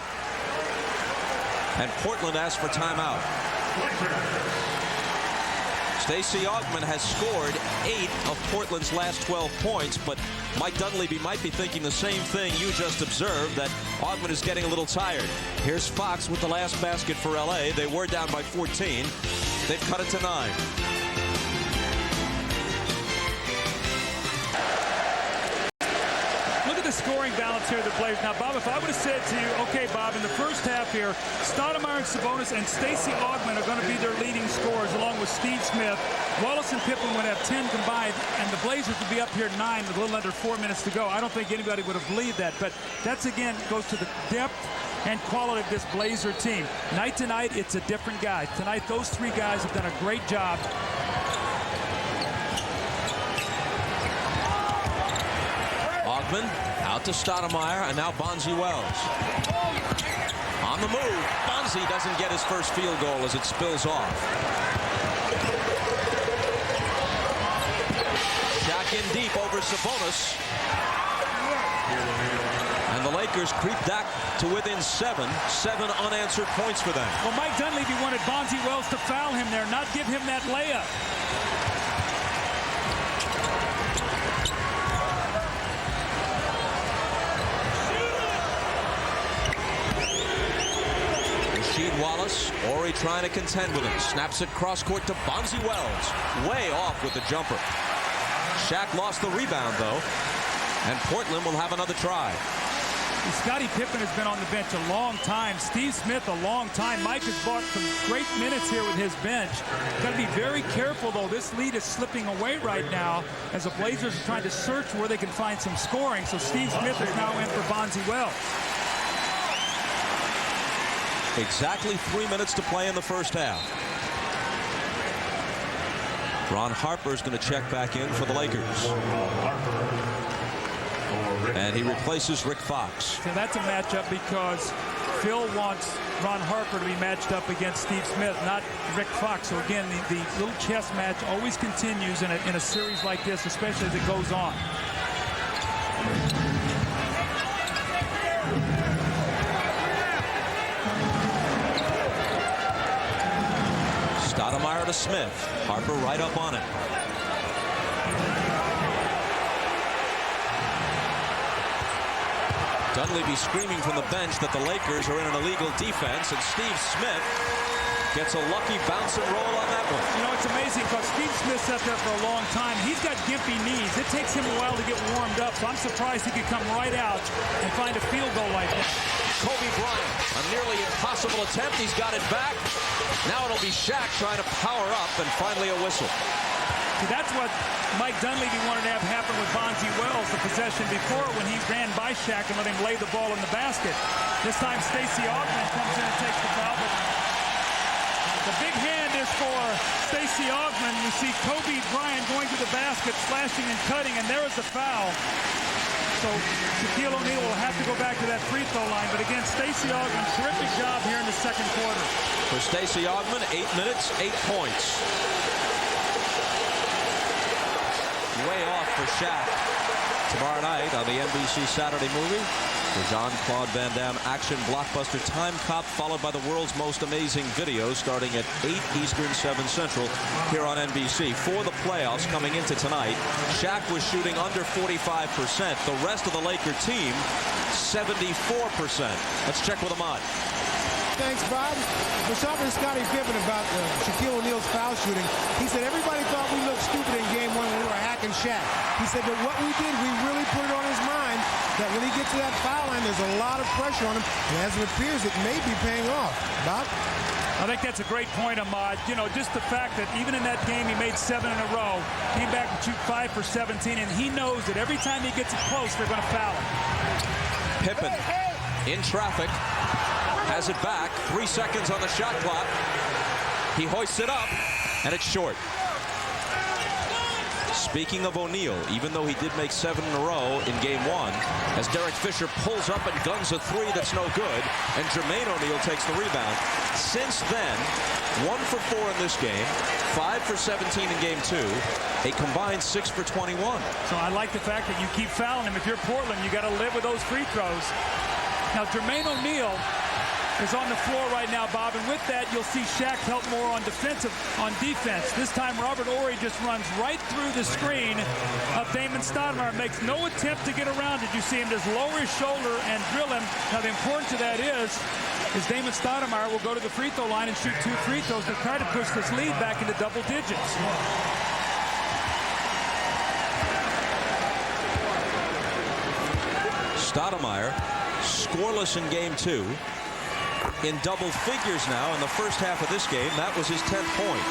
[SPEAKER 1] And Portland asks for timeout. Stacey Augment has scored 8 of Portland's last 12 points, but Mike Dunleavy might be thinking the same thing you just observed, that Augment is getting a little tired. Here's Fox with the last basket for LA. They were down by 14. They've cut it to 9.
[SPEAKER 2] Scoring balance here of the Blazers. Now, Bob, if I would have said to you, okay, Bob, in the first half here, Stoudemire and Sabonis and Stacey Augment are going to be their leading scorers, along with Steve Smith. Wallace and Pippen would have 10 combined, and the Blazers would be up here 9 with a little under 4 minutes to go. I don't think anybody would have believed that, but that's, again, goes to the depth and quality of this Blazer team. Night to night, it's a different guy. Tonight, those 3 guys have done a great job.
[SPEAKER 1] Pippen out to Stoudemire, and now Bonzi Wells. On the move, Bonzi doesn't get his first field goal as it spills off. Shaq in deep over Sabonis. And the Lakers creep back to within 7 unanswered points for them.
[SPEAKER 2] Well, Mike Dunleavy wanted Bonzi Wells to foul him there, not give him that layup.
[SPEAKER 1] Wallace, Ori trying to contend with him. Snaps it cross court to Bonzi Wells. Way off with the jumper. Shaq lost the rebound, though. And Portland will have another try.
[SPEAKER 2] Scottie Pippen has been on the bench a long time. Steve Smith a long time. Mike has brought some great minutes here with his bench. Got to be very careful, though. This lead is slipping away right now as the Blazers are trying to search where they can find some scoring. So Steve Smith is now in for Bonzi Wells.
[SPEAKER 1] Exactly 3 minutes to play in the first half. Ron Harper is going to check back in for the Lakers. And he replaces Rick Fox.
[SPEAKER 2] So that's a matchup because Phil wants Ron Harper to be matched up against Steve Smith, not Rick Fox. So again, the little chess match always continues in a series like this, especially as it goes on.
[SPEAKER 1] Stoudemire to Smith. Harper right up on it. Dunleavy screaming from the bench that the Lakers are in an illegal defense, and Steve Smith gets a lucky bounce and roll on that one.
[SPEAKER 2] You know, it's amazing because Steve Smith's out there for a long time. He's got gimpy knees. It takes him a while to get warmed up, so I'm surprised he could come right out and find a field goal like that.
[SPEAKER 1] Kobe Bryant, a nearly impossible attempt. He's got it back. Now it'll be Shaq trying to power up, and finally a whistle.
[SPEAKER 2] See, that's what Mike Dunleavy wanted to have happen with Bonzi Wells, the possession before when he ran by Shaq and let him lay the ball in the basket. This time Stacey Augmon comes in and takes the foul, but the big hand is for Stacey Augmon. You see Kobe Bryant going to the basket, slashing and cutting, and there is the foul. So Shaquille O'Neal will have to go back to that free throw line. But again, Stacey Augmon, terrific job here in the second quarter.
[SPEAKER 1] For Stacey Augmon, 8 minutes, 8 points. Way off for Shaq. Tomorrow night on the NBC Saturday movie, the Jean-Claude Van Damme action blockbuster Time Cop, followed by the world's most amazing video, starting at 8 Eastern, 7 Central, here on NBC. For the playoffs coming into tonight, Shaq was shooting under 45%. The rest of the Laker team, 74%. Let's check with Ahmad.
[SPEAKER 5] Thanks, Bob. We're talking to Scottie Pippen about Shaquille O'Neal's foul shooting. He said everybody thought we looked stupid in game one when we were Hack-a-Shaq. He said that what we did, we really put it on his mind that when he gets to that foul line, there's a lot of pressure on him. And as it appears, it may be paying off. Bob?
[SPEAKER 2] I think that's a great point, Ahmad. You know, just the fact that even in that game, he made 7 in a row, came back and shoot 5 for 17, and he knows that every time he gets it close, they're going to foul him.
[SPEAKER 1] Pippen in traffic. Has it back. 3 seconds on the shot clock. He hoists it up, and it's short. Speaking of O'Neal, even though he did make 7 in a row in game 1, as Derek Fisher pulls up and guns a 3 that's no good, and Jermaine O'Neal takes the rebound. Since then, 1 for 4 in this game, 5 for 17 in game 2, a combined 6 for 21.
[SPEAKER 2] So I like the fact that you keep fouling him. If you're Portland, you got to live with those free throws. Now, Jermaine O'Neal is on the floor right now, Bob, and with that, you'll see Shaq help more on defense. This time, Robert Horry just runs right through the screen of Damon Stoudemire. Makes no attempt to get around it. You see him just lower his shoulder and drill him. Now, the importance of that is Damon Stoudemire will go to the free throw line and shoot 2 free throws to try to push this lead back into double digits.
[SPEAKER 1] Stoudemire, scoreless in game 2. In double figures now in the first half of this game. That was his 10th point.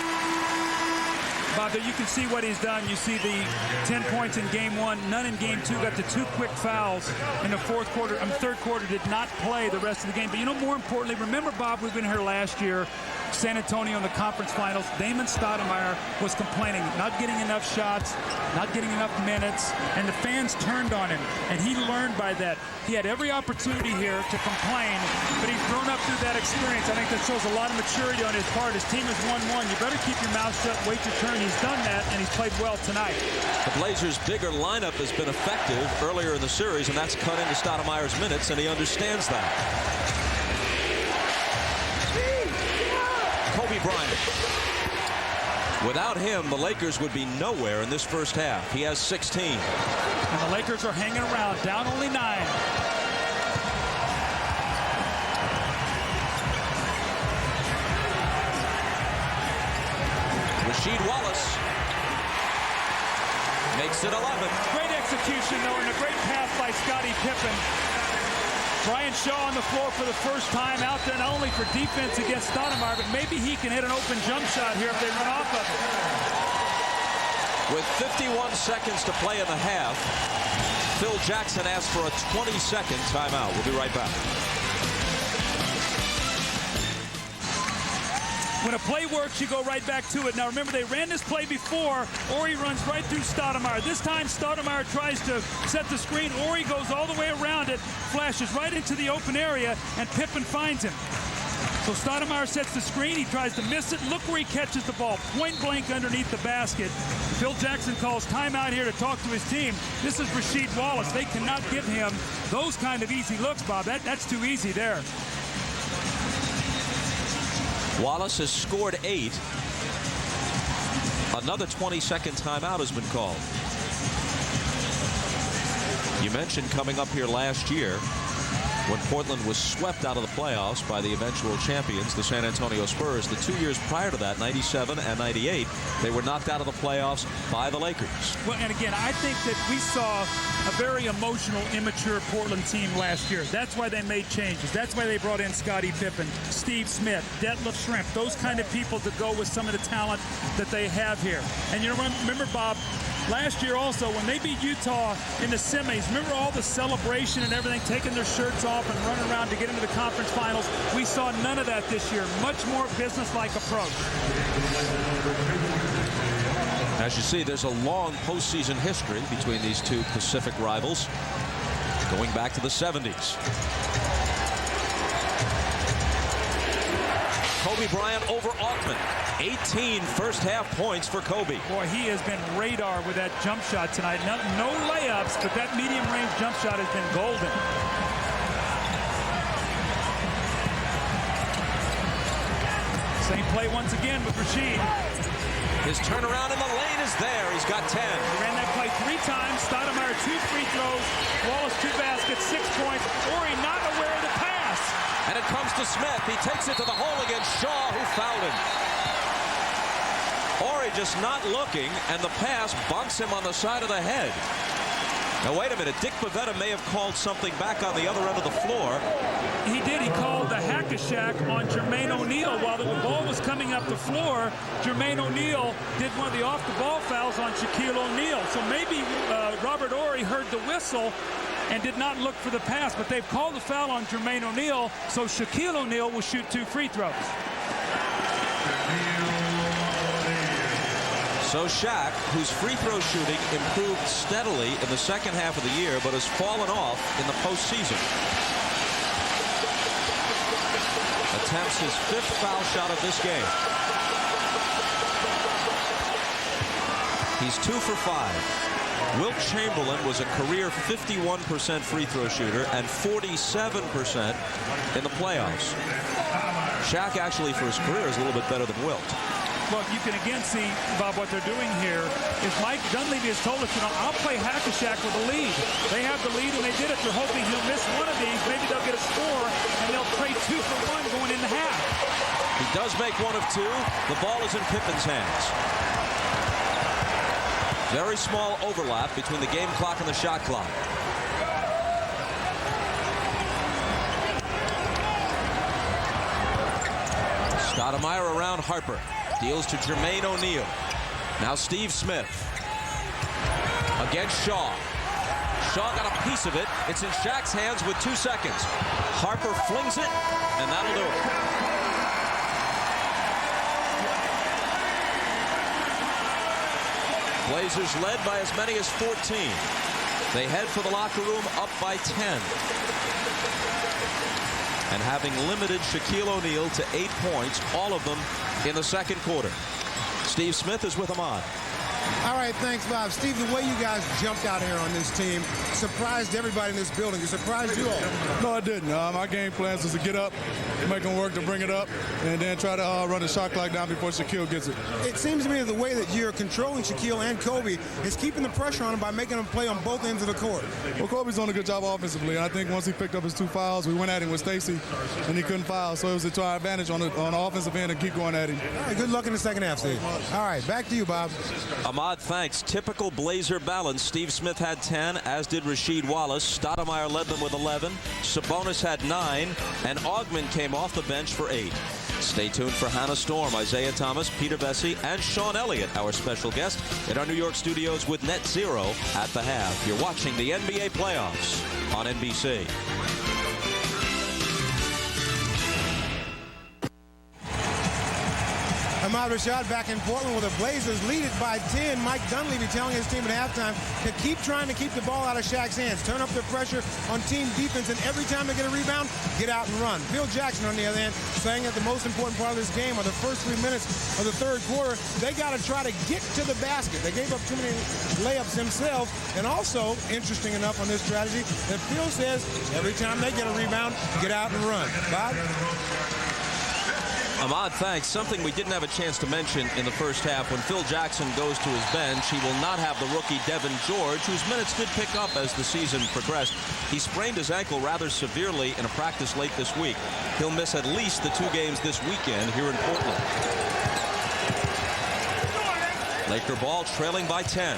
[SPEAKER 2] Bob, there you can see what he's done. You see the 10 points in game 1, none in game 2. Got the 2 quick fouls in the third quarter. Did not play the rest of the game. But you know, more importantly, remember, Bob, we've been here last year, San Antonio in the conference finals. Damon Stoudemire was complaining, not getting enough shots, not getting enough minutes, and the fans turned on him, and he learned by that. He had every opportunity here to complain, but he's grown up through that experience. I think that shows a lot of maturity on his part. His team is 1-1. You better keep your mouth shut, wait your turn. He's done that, and he's played well tonight.
[SPEAKER 1] The Blazers' bigger lineup has been effective earlier in the series, and that's cut into Stoudemire's minutes, and he understands that. Kobe Bryant. Without him, the Lakers would be nowhere in this first half. He has 16.
[SPEAKER 2] And the Lakers are hanging around, down only 9.
[SPEAKER 1] Rasheed Wallace makes it 11.
[SPEAKER 2] Great execution, though, and a great pass by Scottie Pippen. Brian Shaw on the floor for the first time out there, not only for defense against Stoudemire, but maybe he can hit an open jump shot here if they run off of it.
[SPEAKER 1] With 51 seconds to play in the half, Phil Jackson asked for a 20-second timeout. We'll be right back.
[SPEAKER 2] When a play works, you go right back to it. Now, remember, they ran this play before. Ori runs right through Stoudemire. This time, Stoudemire tries to set the screen. Ori goes all the way around it, flashes right into the open area, and Pippen finds him. So Stoudemire sets the screen. He tries to miss it. Look where he catches the ball, point blank underneath the basket. Phil Jackson calls timeout here to talk to his team. This is Rasheed Wallace. They cannot give him those kind of easy looks, Bob. That's too easy there.
[SPEAKER 1] Wallace has scored 8. Another 20-second timeout has been called. You mentioned coming up here last year when Portland was swept out of the playoffs by the eventual champions, the San Antonio Spurs. The 2 years prior to that, 97 and 98, they were knocked out of the playoffs by the Lakers.
[SPEAKER 2] Well, and again, I think that we saw a very emotional, immature Portland team last year. That's why they made changes. That's why they brought in Scottie Pippen, Steve Smith, Detlef Schrempf, those kind of people to go with some of the talent that they have here. And you know, remember, Bob, last year also, when they beat Utah in the semis, remember all the celebration and everything, taking their shirts off and running around to get into the conference finals? We saw none of that this year. Much more business-like approach.
[SPEAKER 1] As you see, there's a long postseason history between these two Pacific rivals, going back to the 70s. Kobe Bryant over Altman. 18 first-half points for Kobe.
[SPEAKER 2] Boy, he has been radar with that jump shot tonight. No layups, but that medium-range jump shot has been golden. Same play once again with Rasheed.
[SPEAKER 1] His turnaround in the lane is there. He's got 10.
[SPEAKER 2] He ran that play 3 times. Stoudemire 2 free throws. Wallace 2 baskets, 6 points. Ori not aware of the pass.
[SPEAKER 1] And it comes to Smith. He takes it to the hole against Shaw, who fouled him. Ori just not looking, and the pass bunks him on the side of the head. Now, wait a minute. Dick Pavetta may have called something back on the other end of the floor.
[SPEAKER 2] He did. He called the Hack-a-Shaq on Jermaine O'Neal. While the ball was coming up the floor, Jermaine O'Neal did one of the off-the-ball fouls on Shaquille O'Neal. So maybe Robert Ori heard the whistle and did not look for the pass, but they've called the foul on Jermaine O'Neal, so Shaquille O'Neal will shoot 2 free throws.
[SPEAKER 1] So Shaq, whose free throw shooting improved steadily in the second half of the year, but has fallen off in the postseason. Attempts his 5th foul shot of this game. He's 2 for 5. Wilt Chamberlain was a career 51% free throw shooter and 47% in the playoffs. Shaq actually for his career is a little bit better than Wilt.
[SPEAKER 2] Well, you can again see, Bob, what they're doing here is Mike Dunleavy has told us, you know, I'll play Hack-a-Shaq with a lead. They have the lead, and they did it. They're hoping he'll miss one of these. Maybe they'll get a score, and they'll trade 2 for 1 going in the half.
[SPEAKER 1] He does make 1 of 2. The ball is in Pippen's hands. Very small overlap between the game clock and the shot clock. Stoudemire around Harper. Deals to Jermaine O'Neal. Now Steve Smith against Shaw. Shaw got a piece of it. It's in Shaq's hands with 2 seconds. Harper flings it, and that'll do it. Blazers led by as many as 14. They head for the locker room up by 10. And having limited Shaquille O'Neal to 8 points, all of them in the second quarter. Steve Smith is with Ahmad.
[SPEAKER 5] All right, thanks, Bob. Steve, the way you guys jumped out here on this team surprised everybody in this building. It surprised you all.
[SPEAKER 7] No, it didn't. Our game plan was to get up, make them work to bring it up, and then try to run the shot clock down before Shaquille gets it.
[SPEAKER 5] It seems to me that the way that you're controlling Shaquille and Kobe is keeping the pressure on him by making them play on both ends of the court.
[SPEAKER 7] Well, Kobe's doing a good job offensively. I think once he picked up his 2 fouls, we went at him with Stacey, and he couldn't foul. So it was to our advantage on the offensive end and keep going at him.
[SPEAKER 5] All right, good luck in the second half, Steve. All right, back to you, Bob.
[SPEAKER 1] Ahmad, thanks. Typical Blazer balance. Steve Smith had 10, as did Rasheed Wallace. Stoudemire led them with 11. Sabonis had 9, and Augmon came off the bench for 8. Stay tuned for Hannah Storm, Isaiah Thomas, Peter Bessie, and Sean Elliott, our special guest, in our New York studios with Net Zero at the half. You're watching the NBA playoffs on NBC.
[SPEAKER 5] Ahmad Rashad back in Portland with the Blazers lead it by 10. Mike Dunleavy telling his team at halftime to keep trying to keep the ball out of Shaq's hands. Turn up the pressure on team defense, and every time they get a rebound, get out and run. Phil Jackson, on the other hand, saying that the most important part of this game are the first 3 minutes of the third quarter. They got to try to get to the basket. They gave up too many layups themselves. And also, interesting enough on this strategy, that Phil says every time they get a rebound, get out and run. Bob?
[SPEAKER 1] Ahmad, thanks. Something we didn't have a chance to mention in the first half. When Phil Jackson goes to his bench, he will not have the rookie Devin George, whose minutes did pick up as the season progressed. He sprained his ankle rather severely in a practice late this week. He'll miss at least the 2 games this weekend here in Portland. Laker ball trailing by 10.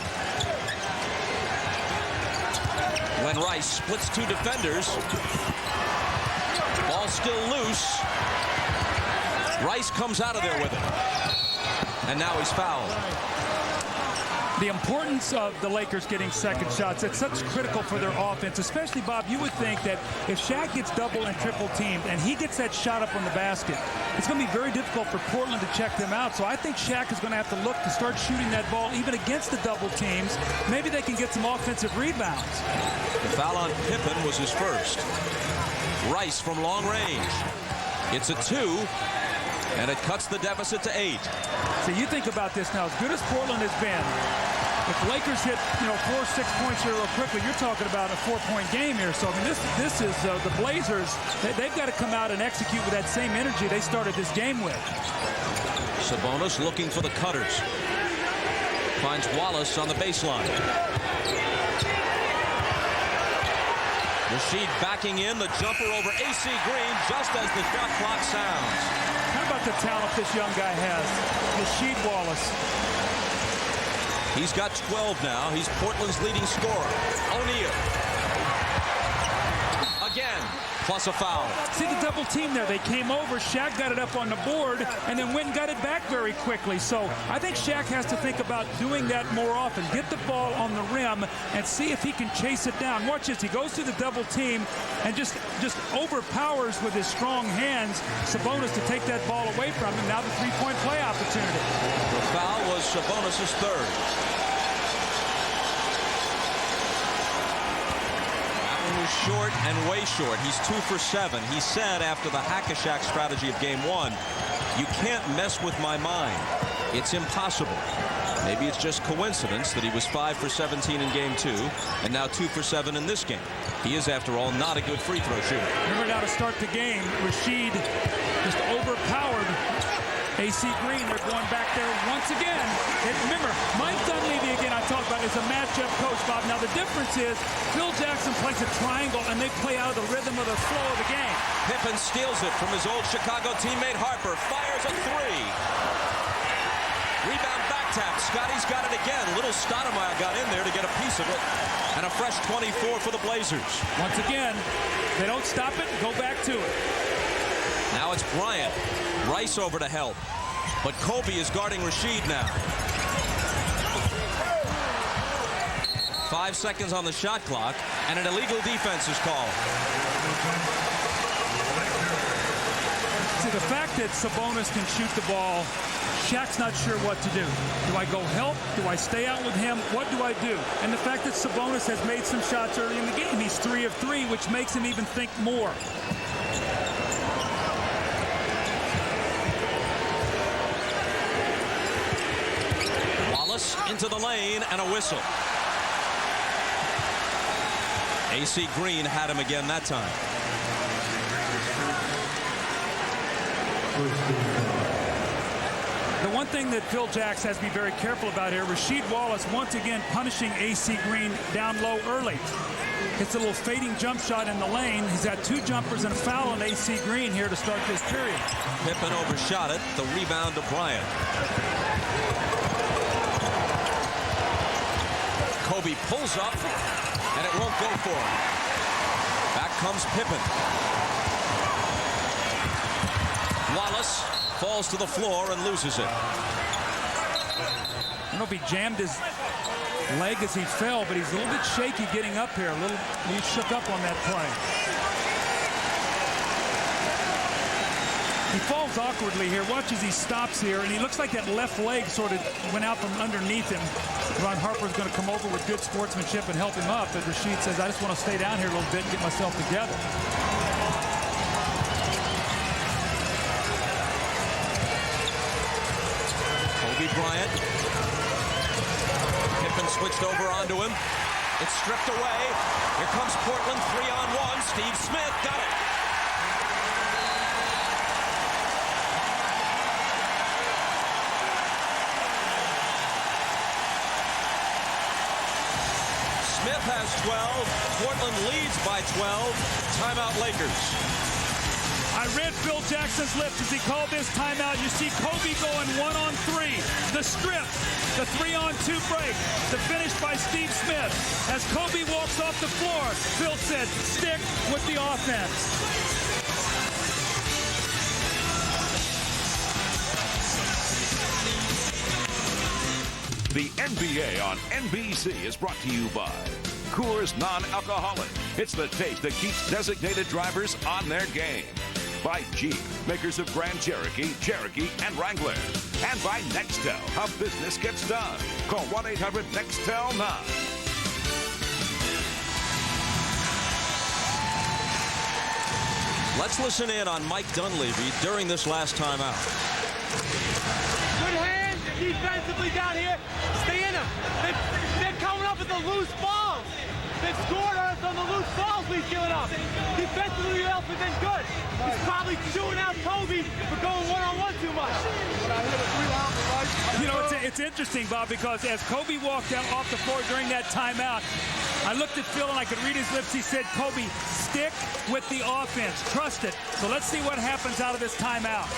[SPEAKER 1] When Rice splits 2 defenders. Ball still loose. Rice comes out of there with it. And now he's fouled.
[SPEAKER 2] The importance of the Lakers getting second shots, it's such critical for their offense, especially, Bob, you would think that if Shaq gets double and triple teamed and he gets that shot up on the basket, it's going to be very difficult for Portland to check them out. So I think Shaq is going to have to look to start shooting that ball even against the double teams. Maybe they can get some offensive rebounds.
[SPEAKER 1] The foul on Pippen was his first. Rice from long range. It's a 2. And it cuts the deficit to 8.
[SPEAKER 2] So you think about this now. As good as Portland has been, if the Lakers hit 4 or 6 points here real quickly, you're talking about a 4-point game here. So I mean, this is the Blazers. They've got to come out and execute with that same energy they started this game with.
[SPEAKER 1] Sabonis looking for the cutters. Finds Wallace on the baseline. Rasheed backing in, the jumper over AC Green just as the shot clock sounds.
[SPEAKER 2] How about the talent this young guy has? Rasheed Wallace.
[SPEAKER 1] He's got 12 now. He's Portland's leading scorer. O'Neal. Again, plus a foul.
[SPEAKER 2] See the double team there. They came over. Shaq got it up on the board and then went and got it back very quickly. So I think Shaq has to think about doing that more often. Get the ball on the rim and see if he can chase it down. Watch this. He goes to the double team and just overpowers with his strong hands Sabonis to take that ball away from him. Now the 3-point play opportunity.
[SPEAKER 1] The foul was Sabonis' third. Short and way short. He's 2 for 7. He said after the Hack-a-Shaq strategy of game 1, you can't mess with my mind. It's impossible. Maybe it's just coincidence that he was 5 for 17 in game 2 and now 2 for 7 in this game. He is, after all, not a good free throw shooter.
[SPEAKER 2] Remember now to start the game, Rasheed just overpowered AC Green. They're going back there once again. And remember, Mike Dunleavy, again, I talked about, is a matchup coach, Bob. Now, the difference is Phil Jackson plays a triangle, and they play out of the rhythm of the flow of the game.
[SPEAKER 1] Pippen steals it from his old Chicago teammate Harper. Fires a 3. Rebound back tap. Scotty's got it again. Little Stoudemire got in there to get a piece of it. And a fresh 24 for the Blazers.
[SPEAKER 2] Once again, they don't stop it. Go back to it.
[SPEAKER 1] Now it's Bryant. Rice over to help. But Kobe is guarding Rasheed now. 5 seconds on the shot clock, and an illegal defense is called.
[SPEAKER 2] See, the fact that Sabonis can shoot the ball, Shaq's not sure what to do. Do I go help? Do I stay out with him? What do I do? And the fact that Sabonis has made some shots early in the game, he's 3 of 3, which makes him even think more.
[SPEAKER 1] Wallace into the lane and a whistle. AC Green had him again that time.
[SPEAKER 2] The one thing that Phil Jacks has to be very careful about here, Rasheed Wallace once again punishing AC Green down low early. It's a little fading jump shot in the lane. He's got 2 jumpers and a foul on AC Green here to start this period.
[SPEAKER 1] Pippen overshot it. The rebound to Bryant. Kobe pulls up, and it won't go for him. Back comes Pippen. Wallace falls to the floor and loses it.
[SPEAKER 2] I don't know if he jammed his leg as he fell, but he's a little bit shaky getting up here. He shook up on that play. He falls awkwardly here. Watch as he stops here, and he looks like that left leg sort of went out from underneath him. Ron Harper's going to come over with good sportsmanship and help him up, but Rasheed says, I just want to stay down here a little bit and get myself together.
[SPEAKER 1] Kobe Bryant. Pippen switched over onto him. It's stripped away. Here comes Portland, 3-on-1. Steve Smith got it. Smith has 12. Portland leads by 12. Timeout Lakers.
[SPEAKER 2] I read Phil Jackson's lips as he called this timeout. You see Kobe going 1-on-3. The strip, the 3-on-2 break, the finish by Steve Smith. As Kobe walks off the floor, Phil said, stick with the offense.
[SPEAKER 3] The NBA on NBC is brought to you by Coors Non-Alcoholic. It's the taste that keeps designated drivers on their game. By Jeep, makers of Grand Cherokee, Cherokee, and Wrangler. And by Nextel, how business gets done. Call 1-800-NEXTEL-9.
[SPEAKER 1] Let's listen in on Mike Dunleavy during this last timeout.
[SPEAKER 8] Good hands defensively down here. Stay in them. They're coming up with the loose balls. They've scored on us on the loose balls we've given up. Defensively, the else has been good. He's probably chewing out Kobe for going one-on-one too much.
[SPEAKER 2] You know, it's interesting, Bob, because as Kobe walked out off the floor during that timeout, I looked at Phil and I could read his lips. He said, Kobe, stick with the offense. Trust it. So let's see what happens out of this timeout.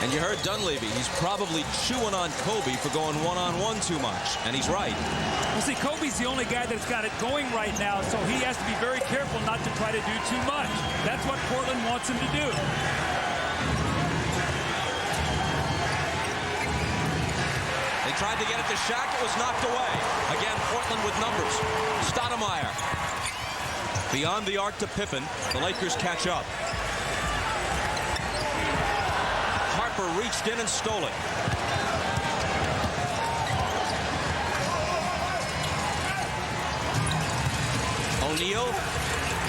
[SPEAKER 1] And you heard Dunleavy. He's probably chewing on Kobe for going one-on-one too much. And he's right.
[SPEAKER 2] Well, see, Kobe's the only guy that's got it going right now, so he has to be very careful not to try to do too much. That's what Portland wants him to do.
[SPEAKER 1] They tried to get it to Shaq. It was knocked away. Again, Portland with numbers. Stoudemire. Beyond the arc to Pippen. The Lakers catch up. Harper reached in and stole it. O'Neal,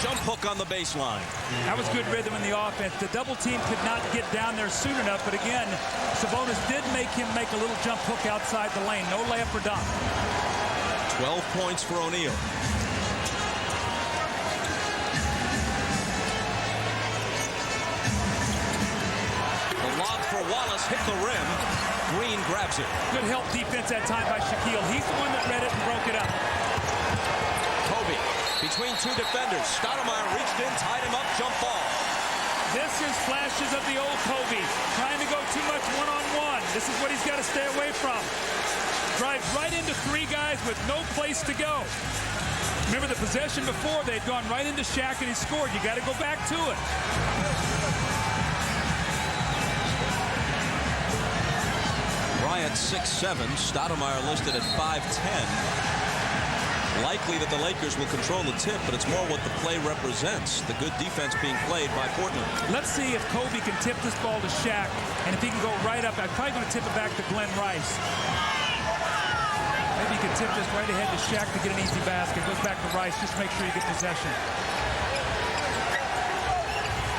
[SPEAKER 1] jump hook on the baseline.
[SPEAKER 2] That was good rhythm in the offense. The double team could not get down there soon enough, but again, Sabonis did make him make a little jump hook outside the lane. No layup for Doc.
[SPEAKER 1] 12 points for O'Neal. The lob for Wallace hit the rim. Green grabs it.
[SPEAKER 2] Good help defense that time by Shaquille. He's the one that read it and broke it up.
[SPEAKER 1] Kobe between two defenders. Stoudemire reached in, tied him up, jump ball.
[SPEAKER 2] This is flashes of the old Kobe. Trying to go too much one-on-one. This is what he's got to stay away from. Drives right into 3 guys with no place to go. Remember the possession before, they'd gone right into Shaq and he scored. You got to go back to it.
[SPEAKER 1] Bryant 6'7", Stoudemire listed at 5'10". Likely that the Lakers will control the tip, but it's more what the play represents. The good defense being played by Portland.
[SPEAKER 2] Let's see if Kobe can tip this ball to Shaq, and if he can go right up. I'm probably going to tip it back to Glenn Rice. Maybe he can tip this right ahead to Shaq to get an easy basket. Goes back to Rice. Just make sure you get possession.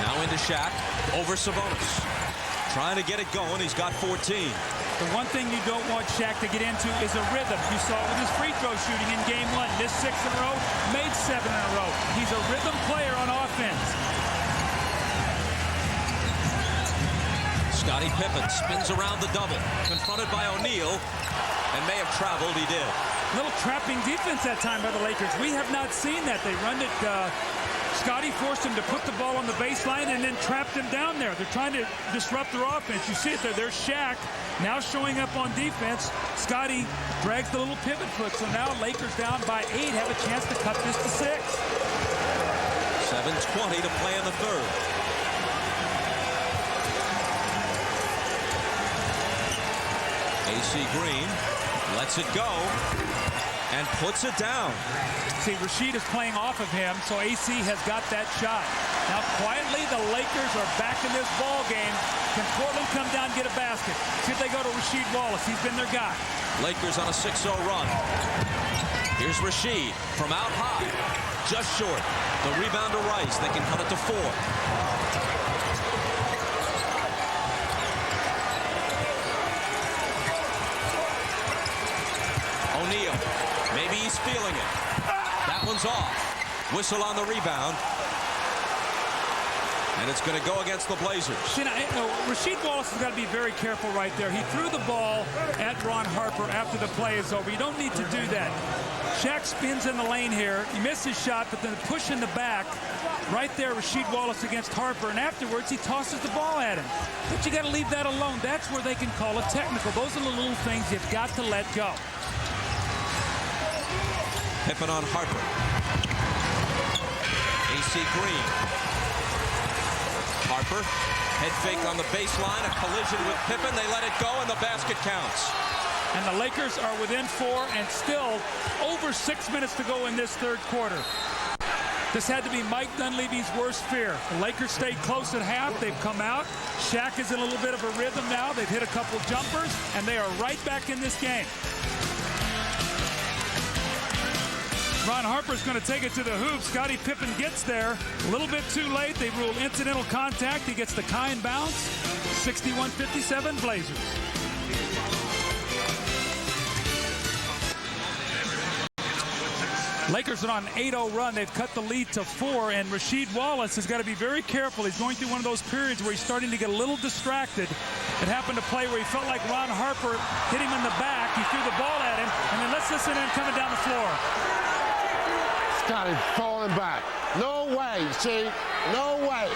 [SPEAKER 1] Now into Shaq over Sabonis. Trying to get it going. He's got 14.
[SPEAKER 2] The one thing you don't want Shaq to get into is a rhythm. You saw it with his free throw shooting in game 1. Missed 6 in a row, made 7 in a row. He's a rhythm player on offense.
[SPEAKER 1] Scottie Pippen spins around the double. Confronted by O'Neal, and may have traveled. He did.
[SPEAKER 2] Little trapping defense that time by the Lakers. We have not seen that. They run it. Scottie forced him to put the ball on the baseline and then trapped him down there. They're trying to disrupt their offense. You see it there. There's Shaq now showing up on defense. Scottie drags the little pivot foot. So now Lakers down by 8 have a chance to cut this to 6.
[SPEAKER 1] 7:20 to play in the third. AC Green lets it go and puts it down.
[SPEAKER 2] See, Rasheed is playing off of him, so AC has got that shot. Now, quietly, the Lakers are back in this ball game. Can Portland come down and get a basket? See if they go to Rasheed Wallace. He's been their guy.
[SPEAKER 1] Lakers on a 6-0 run. Here's Rasheed from out high. Just short. The rebound to Rice. They can cut it to 4. O'Neal. Maybe he's feeling it. That one's off. Whistle on the rebound. And it's going to go against the Blazers.
[SPEAKER 2] You know, Rasheed Wallace has got to be very careful right there. He threw the ball at Ron Harper after the play is over. You don't need to do that. Shaq spins in the lane here. He missed his shot, but then push in the back. Right there, Rasheed Wallace against Harper. And afterwards, he tosses the ball at him. But you got to leave that alone. That's where they can call a technical. Those are the little things you've got to let go.
[SPEAKER 1] Pippen on Harper. AC Green. Harper, head fake on the baseline, a collision with Pippen. They let it go, and the basket counts.
[SPEAKER 2] And the Lakers are within 4 and still over 6 minutes to go in this third quarter. This had to be Mike Dunleavy's worst fear. The Lakers stayed close at half. They've come out. Shaq is in a little bit of a rhythm now. They've hit a couple jumpers, and they are right back in this game. Ron Harper's going to take it to the hoop. Scottie Pippen gets there a little bit too late. They rule incidental contact. He gets the kind bounce. 61-57 Blazers. Lakers are on an 8-0 run. They've cut the lead to 4, and Rasheed Wallace has got to be very careful. He's going through one of those periods where he's starting to get a little distracted. It happened to play where he felt like Ron Harper hit him in the back. He threw the ball at him, and then let's listen to him coming down the floor.
[SPEAKER 9] Scottie falling back. No way, see? No way.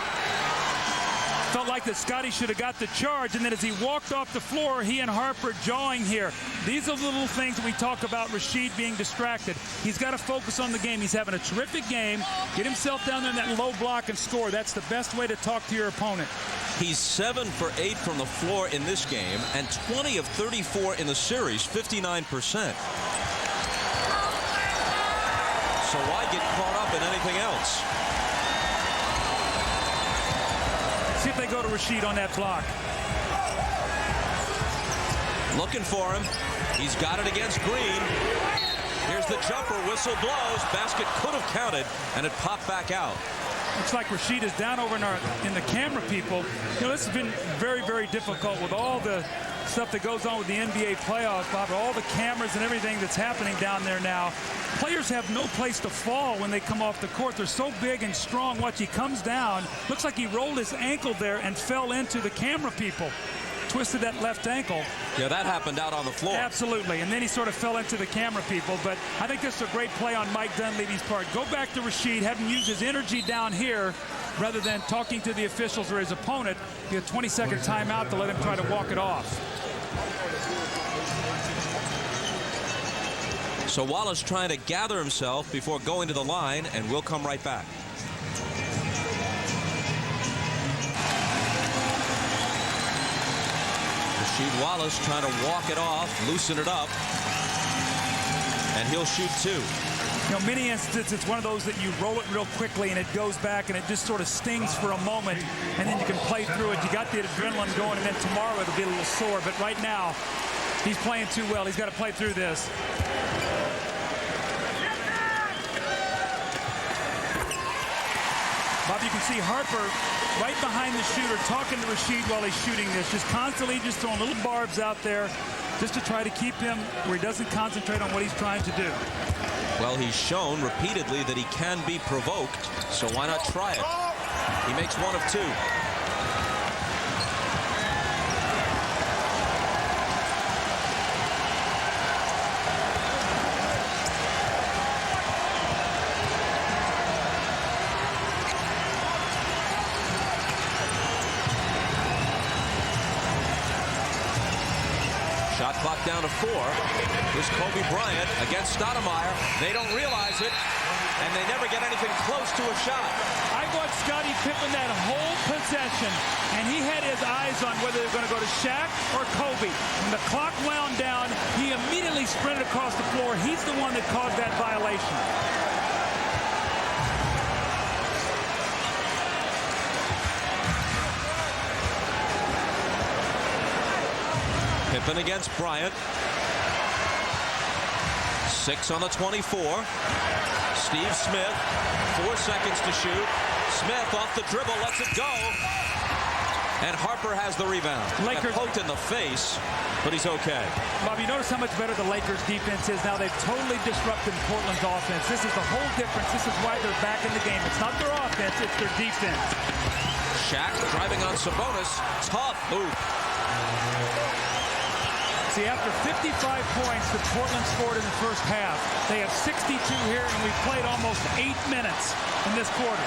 [SPEAKER 2] Felt like that Scottie should have got the charge, and then as he walked off the floor, he and Harper jawing here. These are the little things that we talk about Rasheed being distracted. He's got to focus on the game. He's having a terrific game. Get himself down there in that low block and score. That's the best way to talk to your opponent.
[SPEAKER 1] He's 7 for 8 from the floor in this game, and 20 of 34 in the series, 59%. So why get caught up in anything else?
[SPEAKER 2] See if they go to Rasheed on that block.
[SPEAKER 1] Looking for him. He's got it against Green. Here's the jumper. Whistle blows. Basket could have counted, and it popped back out.
[SPEAKER 2] Looks like Rasheed is down over in the camera people. You know, this has been very, very difficult with all the stuff that goes on with the NBA playoffs, Bob, all the cameras and everything that's happening down there now. Players have no place to fall when they come off the court. They're so big and strong. Watch, he comes down. Looks like he rolled his ankle there and fell into the camera people. Twisted that left ankle.
[SPEAKER 1] Yeah, that happened out on the floor.
[SPEAKER 2] Absolutely, and then he sort of fell into the camera people. But I think this is a great play on Mike Dunleavy's part. Go back to Rasheed, have him use his energy down here rather than talking to the officials or his opponent. Get a 20-second timeout to let him try to walk it off.
[SPEAKER 1] So Wallace trying to gather himself before going to the line, and we'll come right back. Rasheed Wallace trying to walk it off, loosen it up, and he'll shoot 2.
[SPEAKER 2] You know, many instances, it's one of those that you roll it real quickly and it goes back and it just sort of stings for a moment, and then you can play through it. You got the adrenaline going, and then tomorrow it'll be a little sore. But right now, he's playing too well. He's got to play through this. Bob, you can see Harper right behind the shooter talking to Rasheed while he's shooting this, just constantly just throwing little barbs out there just to try to keep him where he doesn't concentrate on what he's trying to do.
[SPEAKER 1] Well, he's shown repeatedly that he can be provoked, so why not try it? He makes 1 of 2. Shot clock down to 4. Here's Kobe Bryant against Stoudemire. They don't realize it, and they never get anything close to a shot.
[SPEAKER 2] I watched Scottie Pippen that whole possession, and he had his eyes on whether they're going to go to Shaq or Kobe. When the clock wound down, he immediately sprinted across the floor. He's the one that caused that violation.
[SPEAKER 1] Pippen against Bryant. 6 on the 24. Steve Smith, 4 seconds to shoot. Smith off the dribble, lets it go. And Harper has the rebound.
[SPEAKER 2] Lakers
[SPEAKER 1] poked in the face, but he's okay.
[SPEAKER 2] Bob, you notice how much better the Lakers defense is now. They've totally disrupted Portland's offense. This is the whole difference. This is why they're back in the game. It's not their offense, it's their defense.
[SPEAKER 1] Shaq driving on Sabonis. Tough move.
[SPEAKER 2] See, after 55 points that Portland scored in the first half, they have 62 here, and we've played almost 8 minutes in this quarter.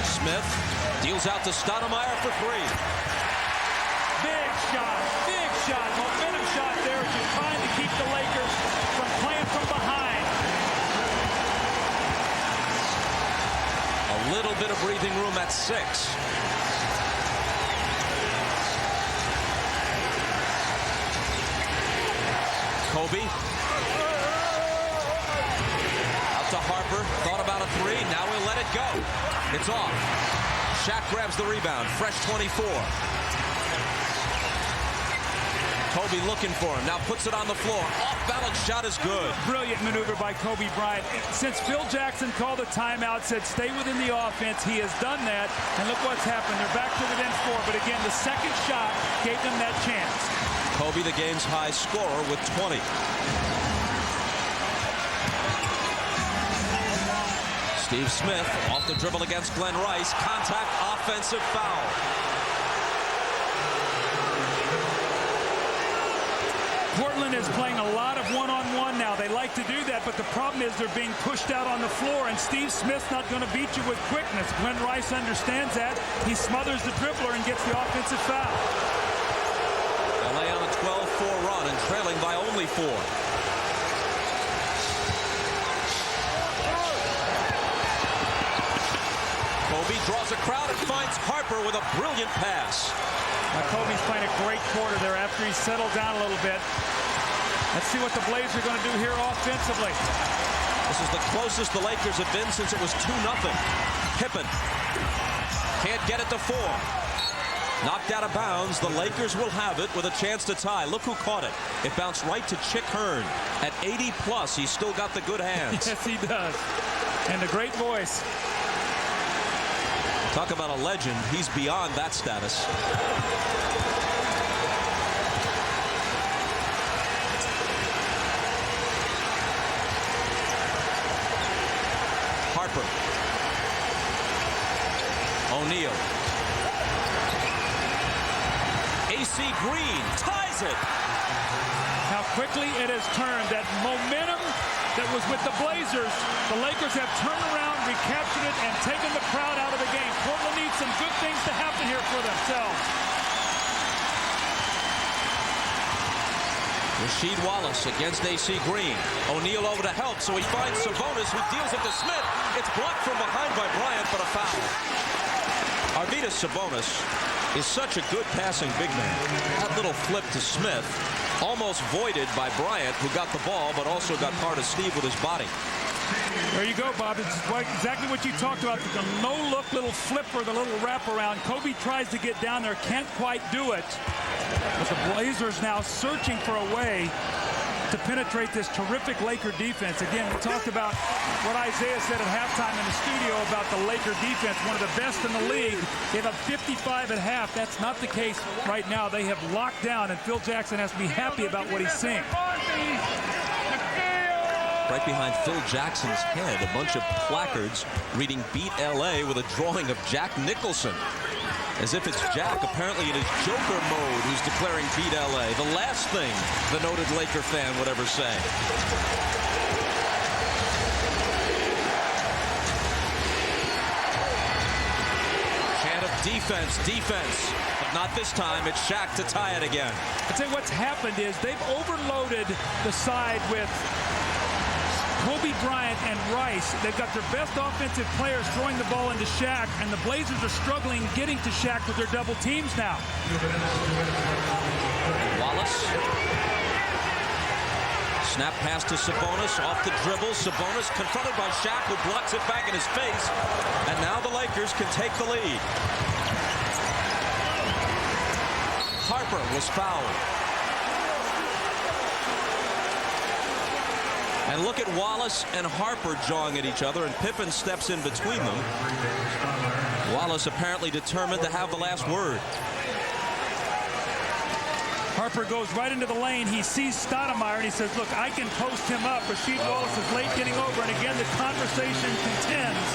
[SPEAKER 1] Smith deals out to Stoudemire for 3.
[SPEAKER 2] Big shot, momentum shot there as you're trying to keep the Lakers from playing from behind.
[SPEAKER 1] A little bit of breathing room at 6. Kobe. Out to Harper. Thought about a 3. Now he'll let it go. It's off. Shaq grabs the rebound. Fresh 24. Kobe looking for him. Now puts it on the floor. Off-balance shot is good.
[SPEAKER 2] Brilliant maneuver by Kobe Bryant. Since Phil Jackson called a timeout, said stay within the offense, he has done that. And look what's happened. They're back to within 4. But again, the second shot gave them that chance.
[SPEAKER 1] Kobe, the game's high scorer, with 20. Steve Smith off the dribble against Glenn Rice. Contact, offensive foul.
[SPEAKER 2] Portland is playing a lot of one-on-one now. They like to do that, but the problem is they're being pushed out on the floor, and Steve Smith's not going to beat you with quickness. Glenn Rice understands that. He smothers the dribbler and gets the offensive foul.
[SPEAKER 1] LA on a 12-4 run and trailing by only 4. Kobe draws a crowd and finds Harper with a brilliant pass.
[SPEAKER 2] Now Kobe's playing a great quarter there after he's settled down a little bit. Let's see what the Blazers are going to do here offensively.
[SPEAKER 1] This is the closest the Lakers have been since it was 2-0. Pippen can't get it to 4. Knocked out of bounds. The Lakers will have it with a chance to tie. Look who caught it. It bounced right to Chick Hearn. At 80+, he's still got the good hands.
[SPEAKER 2] Yes, he does. And a great voice.
[SPEAKER 1] Talk about a legend. He's beyond that status. Harper. O'Neal. AC Green ties it.
[SPEAKER 2] How quickly it has turned. That momentum that was with the Blazers, the Lakers have turned around, recaptured it, and taken the crowd out of the game. Portland needs some good things to happen here for themselves.
[SPEAKER 1] Rasheed Wallace against AC Green. O'Neal over to help, so he finds Sabonis, who deals it to Smith. It's blocked from behind by Bryant, but a foul. Arvydas Sabonis is such a good passing big man. That little flip to Smith, almost voided by Bryant, who got the ball, but also got part of Steve with his body.
[SPEAKER 2] There you go, Bob. It's exactly what you talked about. The no-look little flipper, the little wraparound. Kobe tries to get down there, can't quite do it. But the Blazers now searching for a way to penetrate this terrific Laker defense. Again, we talked about what Isaiah said at halftime in the studio about the Laker defense, one of the best in the league. They have 55 at half. That's not the case right now. They have locked down, and Phil Jackson has to be happy about what he's seeing.
[SPEAKER 1] Right behind Phil Jackson's head, a bunch of placards reading Beat LA with a drawing of Jack Nicholson. As if it's Jack, apparently in his Joker mode, who's declaring Beat LA. The last thing the noted Laker fan would ever say. Chant of defense, defense. But not this time. It's Shaq to tie it again.
[SPEAKER 2] I'd say what's happened is they've overloaded the side with Kobe Bryant and Rice. They've got their best offensive players throwing the ball into Shaq, and the Blazers are struggling getting to Shaq with their double teams now.
[SPEAKER 1] Wallace. Snap pass to Sabonis, off the dribble. Sabonis confronted by Shaq, who blocks it back in his face. And now the Lakers can take the lead. Harper was fouled. And look at Wallace and Harper jawing at each other, and Pippen steps in between them. Wallace apparently determined to have the last word.
[SPEAKER 2] Harper goes right into the lane. He sees Stoudemire, and he says, look, I can post him up. Rasheed Wallace is late getting over, and again, the conversation continues.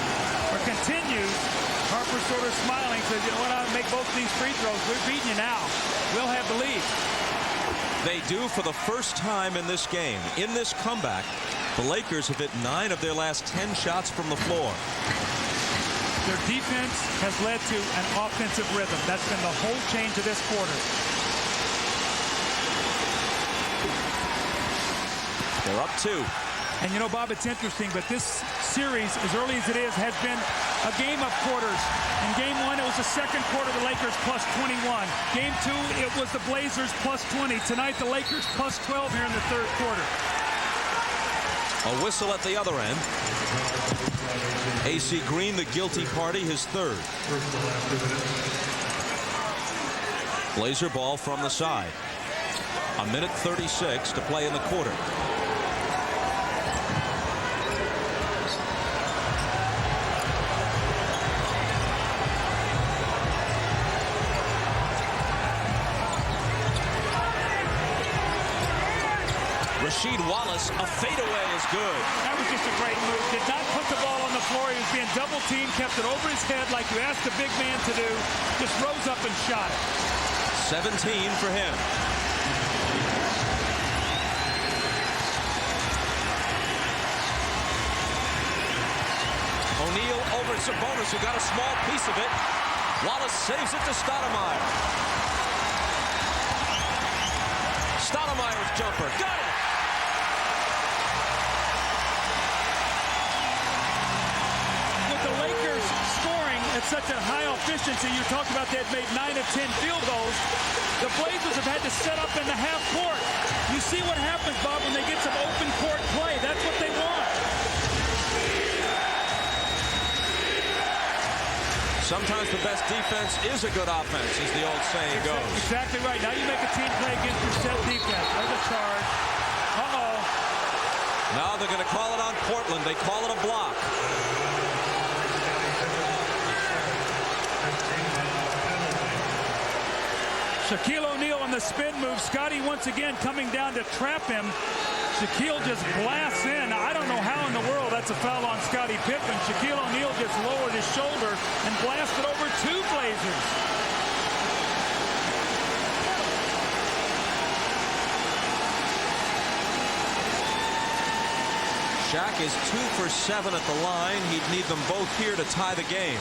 [SPEAKER 2] Harper sort of smiling, says, you know what, I'll make both of these free throws. We're beating you now. We'll have the lead.
[SPEAKER 1] They do for the first time in this game. In this comeback, the Lakers have hit 9 of their last 10 shots from the floor.
[SPEAKER 2] Their defense has led to an offensive rhythm. That's been the whole change of this quarter.
[SPEAKER 1] They're up 2.
[SPEAKER 2] And you know, Bob, it's interesting, but this series, as early as it is, has been a game of quarters. In game 1, it was the second quarter, the Lakers plus 21. Game 2, it was the Blazers plus 20. Tonight, the Lakers plus 12 here in the third quarter.
[SPEAKER 1] A whistle at the other end. AC Green, the guilty party, his third. Blazer ball from the side. A minute 36 to play in the quarter. Rasheed Wallace, a fadeaway is good.
[SPEAKER 2] That was just a great move. Did not put the ball on the floor. He was being double teamed, kept it over his head like you asked a big man to do. Just rose up and shot it.
[SPEAKER 1] 17 for him. O'Neal over Sabonis, who got a small piece of it. Wallace saves it to Stoudemire. Stoudemire's jumper, got it!
[SPEAKER 2] With the Lakers scoring at such a high efficiency, you talked about they'd made 9 of 10 field goals. The Blazers have had to set up in the half court. You see what happens, Bob, when they get some open court play. That's what they want.
[SPEAKER 1] Sometimes the best defense is a good offense, as the old saying goes.
[SPEAKER 2] Exactly right. Now you make a team play against your set defense. There's a charge. Uh-oh.
[SPEAKER 1] Now they're going to call it on Portland. They call it a block.
[SPEAKER 2] Shaquille O'Neal on the spin move. Scotty once again coming down to trap him. Shaquille just blasts in. I don't know how in the world that's a foul on Scottie Pippen. Shaquille O'Neal just lowered his shoulder and blasted over 2 Blazers.
[SPEAKER 1] Shaq is 2 for 7 at the line. He'd need them both here to tie the game.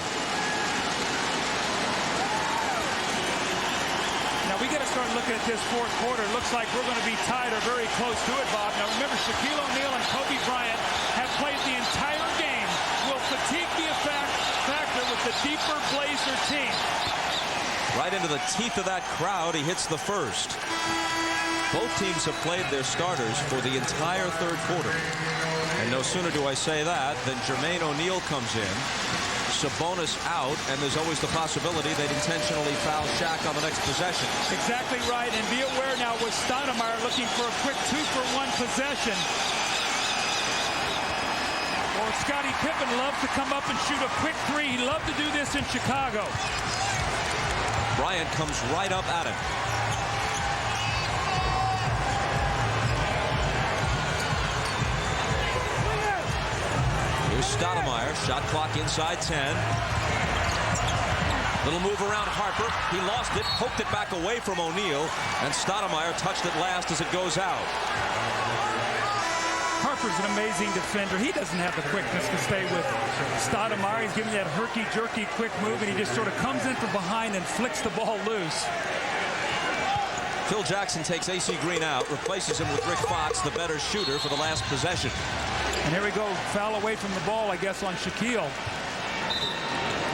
[SPEAKER 2] Now we got to start looking at this fourth quarter. It looks like we're going to be tied or very close to it, Bob. Now remember, Shaquille O'Neal and Kobe Bryant have played the entire game. Will fatigue be a factor with the deeper Blazer team.
[SPEAKER 1] Right into the teeth of that crowd, he hits the first. Both teams have played their starters for the entire third quarter. And no sooner do I say that than Jermaine O'Neal comes in. Sabonis out, and there's always the possibility they'd intentionally foul Shaq on the next possession.
[SPEAKER 2] Exactly right, and be aware now with Stoudemire looking for a quick 2-for-1 possession. Or Scottie Pippen loves to come up and shoot a quick three. He loved to do this in Chicago.
[SPEAKER 1] Bryant comes right up at him. Here's Stoudemire, shot clock inside 10. Little move around Harper. He lost it, poked it back away from O'Neal, and Stoudemire touched it last as it goes out.
[SPEAKER 2] Harper's an amazing defender. He doesn't have the quickness to stay with Stoudemire. He's giving that herky-jerky quick move, and he just sort of comes in from behind and flicks the ball loose.
[SPEAKER 1] Phil Jackson takes A.C. Green out, replaces him with Rick Fox, the better shooter, for the last possession.
[SPEAKER 2] And here we go, foul away from the ball, I guess, on Shaquille.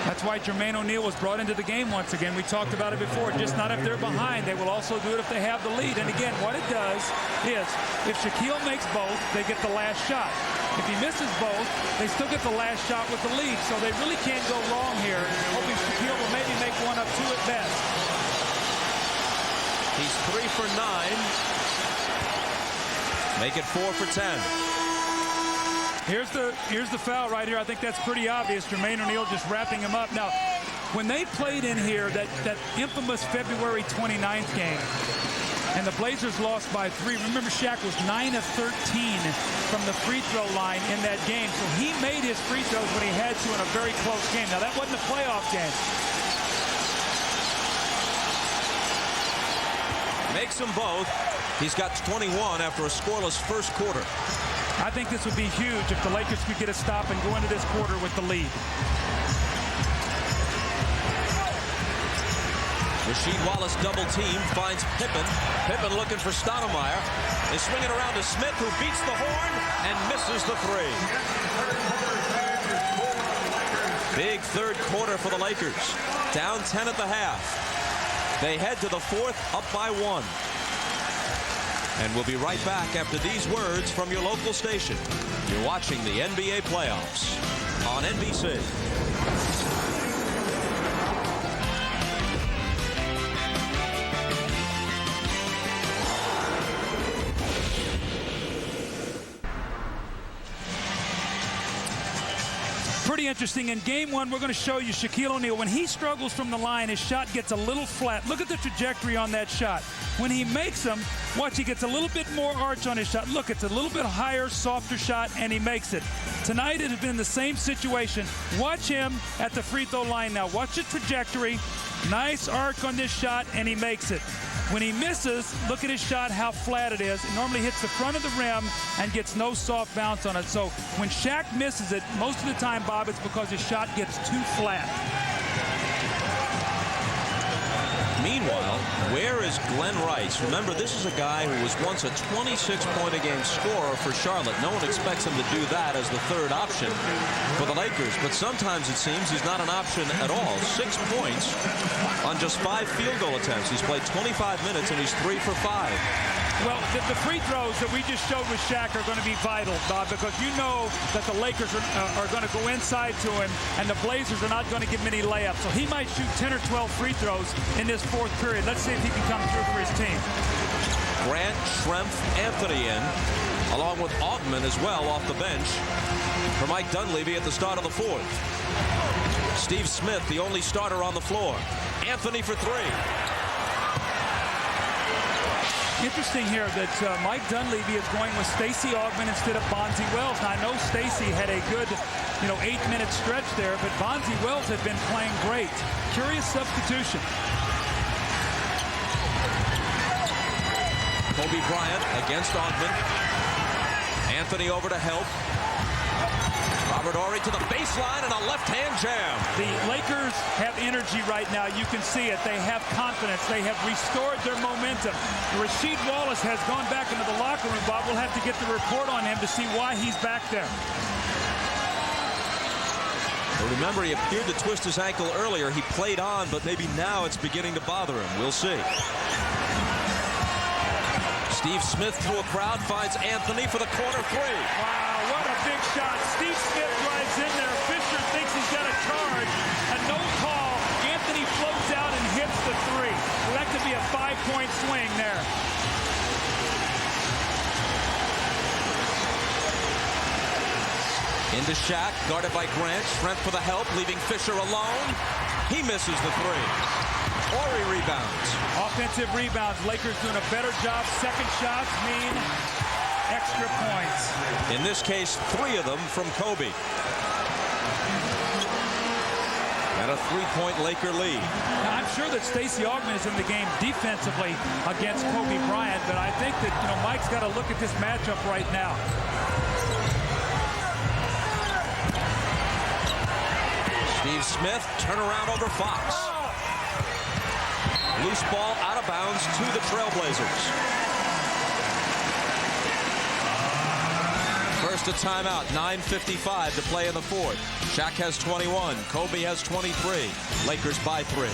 [SPEAKER 2] That's why Jermaine O'Neal was brought into the game once again. We talked about it before, just not if they're behind. They will also do it if they have the lead. And again, what it does is, if Shaquille makes both, they get the last shot. If he misses both, they still get the last shot with the lead. So they really can't go wrong here, hoping Shaquille will maybe make one up two at best.
[SPEAKER 1] He's 3 for 9. Make it 4 for 10.
[SPEAKER 2] Here's the foul right here. I think that's pretty obvious. Jermaine O'Neal just wrapping him up. Now, when they played in here, that infamous February 29th game, and the Blazers lost by 3. Remember, Shaq was 9 of 13 from the free throw line in that game. So he made his free throws when he had to in a very close game. Now, that wasn't a playoff game.
[SPEAKER 1] Makes them both. He's got 21 after a scoreless first quarter.
[SPEAKER 2] I think this would be huge if the Lakers could get a stop and go into this quarter with the lead.
[SPEAKER 1] Rasheed Wallace double team, finds Pippen. Pippen looking for Stoudemire. They swing it around to Smith, who beats the horn and misses the three. Big third quarter for the Lakers. Down 10 at the half. They head to the fourth, up by 1. And we'll be right back after these words from your local station. You're watching the NBA playoffs on NBC.
[SPEAKER 2] Pretty interesting. In game 1, we're going to show you Shaquille O'Neal. When he struggles from the line, his shot gets a little flat. Look at the trajectory on that shot. When he makes them, watch, he gets a little bit more arch on his shot. Look, it's a little bit higher, softer shot, and he makes it. Tonight, it has been the same situation. Watch him at the free throw line now. Watch the trajectory. Nice arc on this shot, and he makes it. When he misses, look at his shot, how flat it is. It normally hits the front of the rim and gets no soft bounce on it. So when Shaq misses it, most of the time, Bob, it's because his shot gets too flat.
[SPEAKER 1] Meanwhile, where is Glenn Rice? Remember, this is a guy who was once a 26-point-a-game scorer for Charlotte. No one expects him to do that as the third option for the Lakers. But sometimes it seems he's not an option at all. 6 points on just 5 field goal attempts. He's played 25 minutes, and he's 3 for 5.
[SPEAKER 2] Well, the free throws that we just showed with Shaq are going to be vital, Bob, because you know that the Lakers are going to go inside to him, and the Blazers are not going to give him any layups. So he might shoot 10 or 12 free throws in this fourth period. Let's see if he can come through for his team.
[SPEAKER 1] Grant, Schrempf, Anthony in, along with Augman as well off the bench for Mike Dunleavy at the start of the fourth. Steve Smith, the only starter on the floor. Anthony for 3.
[SPEAKER 2] Interesting here that Mike Dunleavy is going with Stacey Augman instead of Bonzi Wells. Now, I know Stacey had a good, 8-minute stretch there, but Bonzi Wells had been playing great. Curious substitution.
[SPEAKER 1] Kobe Bryant against Augman. Anthony over to help. Robert Horry to the baseline and a left-hand jam.
[SPEAKER 2] The Lakers have energy right now. You can see it. They have confidence. They have restored their momentum. Rasheed Wallace has gone back into the locker room, Bob. We'll have to get the report on him to see why he's back there.
[SPEAKER 1] But remember, he appeared to twist his ankle earlier. He played on, but maybe now it's beginning to bother him. We'll see. Steve Smith through a crowd finds Anthony for the corner three.
[SPEAKER 2] Wow, what a big shot. Steve Smith drives in there. Fisher thinks he's got a charge. A no call. Anthony floats out and hits the three. Well, that could be a 5-point swing there.
[SPEAKER 1] Into Shaq, guarded by Grant. Strength for the help, leaving Fisher alone. He misses the three. Horry rebounds.
[SPEAKER 2] Offensive rebounds. Lakers doing a better job. Second shots mean extra points.
[SPEAKER 1] In this case, 3 of them from Kobe. And a 3-point Laker lead.
[SPEAKER 2] Now, I'm sure that Stacey Augmon is in the game defensively against Kobe Bryant, but I think that Mike's got to look at this matchup right now.
[SPEAKER 1] Steve Smith, turnaround over Fox. Loose ball out of bounds to the Trailblazers. First a timeout, 9:55 to play in the fourth. Shaq has 21, Kobe has 23. Lakers by 3.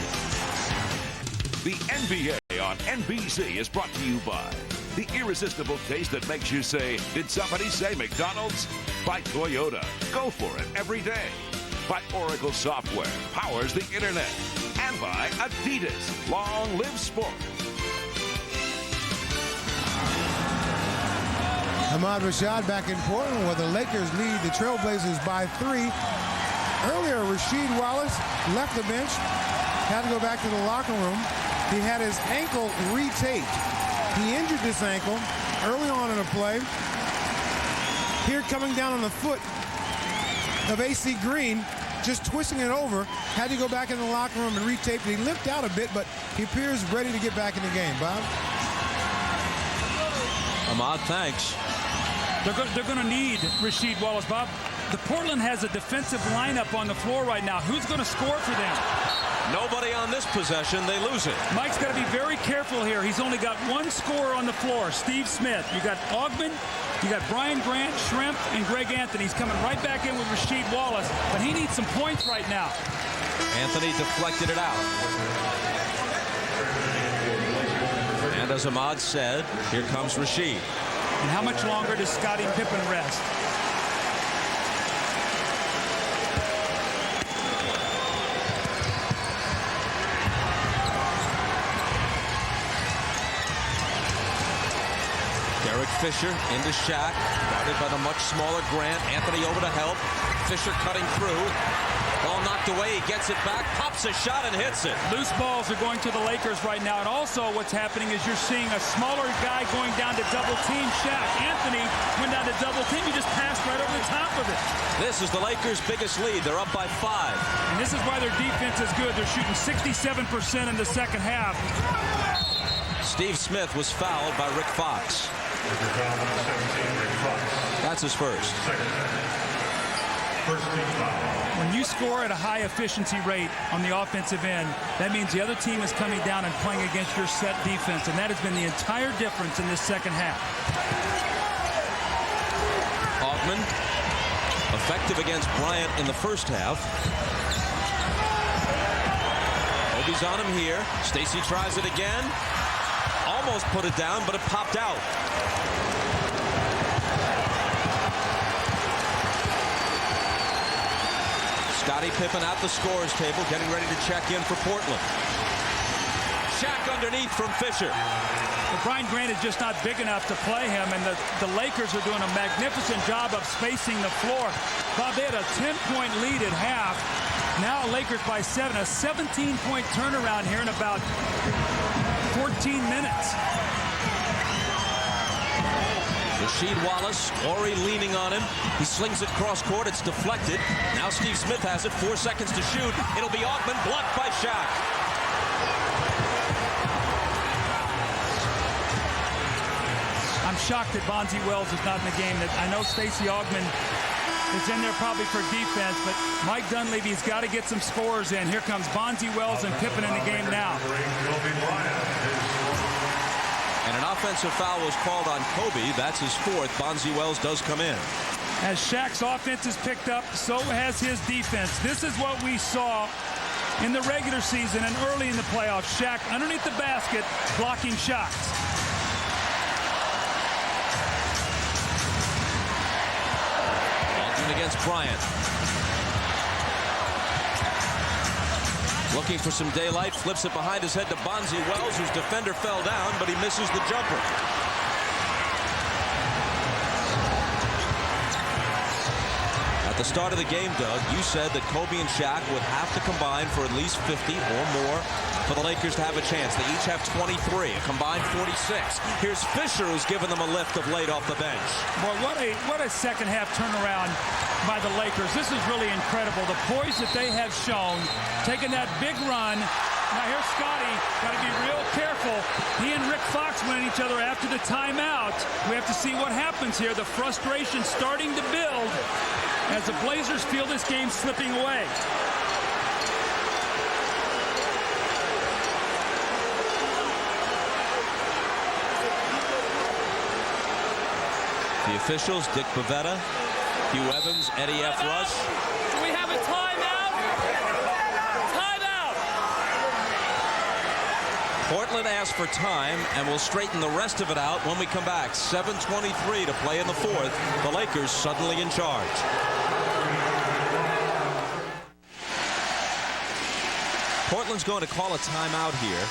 [SPEAKER 3] The NBA on NBC is brought to you by the irresistible taste that makes you say, did somebody say McDonald's? By Toyota, go for it every day. By Oracle Software, powers the internet. And by Adidas, long live sport.
[SPEAKER 5] Ahmad Rashad back in Portland, where the Lakers lead the Trailblazers by 3. Earlier, Rasheed Wallace left the bench, had to go back to the locker room. He had his ankle retaped. He injured this ankle early on in the play. Here coming down on the foot of AC Green, just twisting it over, had to go back in the locker room and retape it. He limped out a bit, but he appears ready to get back in the game. Bob?
[SPEAKER 1] Ahmad, thanks.
[SPEAKER 2] They're going to need Rasheed Wallace, Bob. The Portland has a defensive lineup on the floor right now. Who's going to score for them?
[SPEAKER 1] Nobody on this possession. They lose it.
[SPEAKER 2] Mike's got to be very careful here. He's only got one scorer on the floor, Steve Smith. You got Augmon, you got Brian Grant, Shrimp, and Greg Anthony. He's coming right back in with Rasheed Wallace, but he needs some points right now.
[SPEAKER 1] Anthony deflected it out. And as Ahmad said, here comes Rasheed.
[SPEAKER 2] And how much longer does Scottie Pippen rest?
[SPEAKER 1] Derek Fisher into Shaq, guarded by the much smaller Grant. Anthony over to help. Fisher cutting through. Ball knocked away. He gets it back, pops a shot, and hits it.
[SPEAKER 2] Loose balls are going to the Lakers right now. And also what's happening is you're seeing a smaller guy going down to double team Shaq. Anthony went down to double team. He just passed right over the top of it.
[SPEAKER 1] This is the Lakers' biggest lead. They're up by 5.
[SPEAKER 2] And this is why their defense is good. They're shooting 67% in the second half.
[SPEAKER 1] Steve Smith was fouled by Rick Fox. That's his first.
[SPEAKER 2] When you score at a high efficiency rate on the offensive end, that means the other team is coming down and playing against your set defense, and that has been the entire difference in this second half.
[SPEAKER 1] Augmon, effective against Bryant in the first half. Kobe's on him here. Stacey tries it again. Almost put it down, but it popped out. Scottie Pippen at the scorer's table, getting ready to check in for Portland. Shaq underneath from Fisher.
[SPEAKER 2] But Brian Grant is just not big enough to play him, and the Lakers are doing a magnificent job of spacing the floor. Bob, they had a 10-point lead at half. Now Lakers by 7. A 17-point turnaround here in about 14 minutes.
[SPEAKER 1] Rasheed Wallace, Horry leaning on him. He slings it cross court. It's deflected. Now Steve Smith has it. 4 seconds to shoot. It'll be Augmon, blocked by Shaq.
[SPEAKER 2] I'm shocked that Bonzi Wells is not in the game. I know Stacey Augmon is in there probably for defense, but Mike Dunleavy's got to get some scores in. Here comes Bonzi Wells and Pippen in the game now.
[SPEAKER 1] And an offensive foul was called on Kobe. That's his 4th. Bonzi Wells does come in.
[SPEAKER 2] As Shaq's offense is picked up, so has his defense. This is what we saw in the regular season and early in the playoffs. Shaq underneath the basket blocking shots.
[SPEAKER 1] Baldwin against Bryant. Looking for some daylight, flips it behind his head to Bonzi Wells, whose defender fell down, but he misses the jumper. At the start of the game, Doug, you said that Kobe and Shaq would have to combine for at least 50 or more for the Lakers to have a chance. They each have 23, a combined 46. Here's Fisher, who's given them a lift of late off the bench.
[SPEAKER 2] Boy, what a second half turnaround by the Lakers. This is really incredible. The poise that they have shown, taking that big run. Now here's Scotty, got to be real careful. He and Rick Fox went at each other after the timeout. We have to see what happens here. The frustration starting to build as the Blazers feel this game slipping away.
[SPEAKER 1] The officials, Dick Pavetta, Hugh Evans, Eddie F. Rush.
[SPEAKER 8] Do we have a timeout? Timeout!
[SPEAKER 1] Portland asked for time, and we'll straighten the rest of it out when we come back. 7:23 to play in the fourth. The Lakers suddenly in charge. Portland's going to call a timeout here.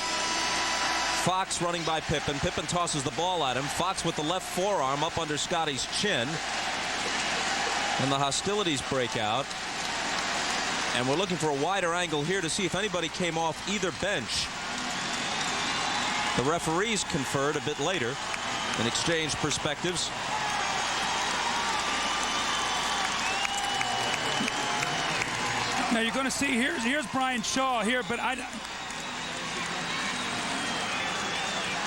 [SPEAKER 1] Fox running by Pippen. Pippen tosses the ball at him. Fox with the left forearm up under Scotty's chin. And the hostilities break out. And we're looking for a wider angle here to see if anybody came off either bench. The referees conferred a bit later and exchanged perspectives.
[SPEAKER 2] Now you're going to see here's Brian Shaw here, but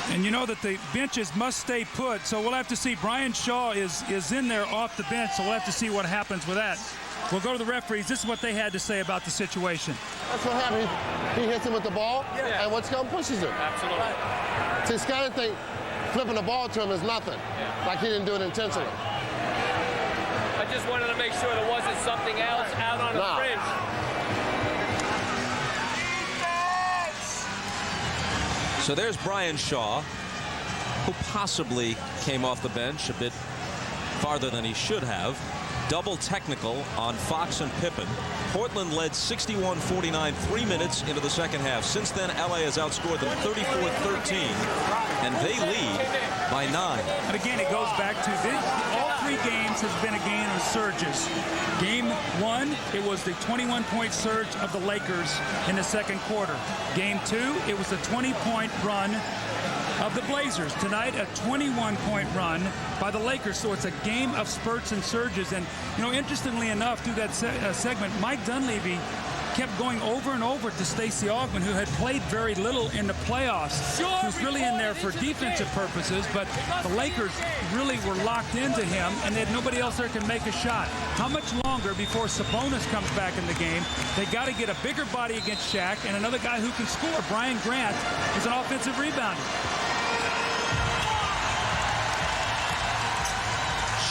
[SPEAKER 2] and you know that the benches must stay put, so we'll have to see. Brian Shaw is in there off the bench, so we'll have to see what happens with that. We'll go to the referees. This is what they had to say about the situation.
[SPEAKER 9] That's what happened. He hits him with the ball, and what's going pushes him.
[SPEAKER 8] Absolutely.
[SPEAKER 9] See, Scotty think flipping the ball to him is nothing, like he didn't do it intentionally.
[SPEAKER 8] I just wanted to make sure there wasn't something else out on the fringe.
[SPEAKER 1] So there's Brian Shaw, who possibly came off the bench a bit farther than he should have. Double technical on Fox and Pippen. Portland led 61-49 3 minutes into the second half. Since then, LA has outscored them 34-13, and they lead by 9.
[SPEAKER 2] And again, it goes back to all three games has been a game of surges. Game 1, it was the 21-point surge of the Lakers in the second quarter. Game 2, it was the 20-point run of the Blazers. Tonight, a 21-point run by the Lakers. So it's a game of spurts and surges. And, you know, interestingly enough, through that segment, Mike Dunleavy kept going over and over to Stacey Augmon, who had played very little in the playoffs. Who's really in there for defensive purposes, but the Lakers really were locked into him, and they had nobody else there can make a shot. How much longer before Sabonis comes back in the game? They got to get a bigger body against Shaq and another guy who can score. Brian Grant is an offensive rebounder.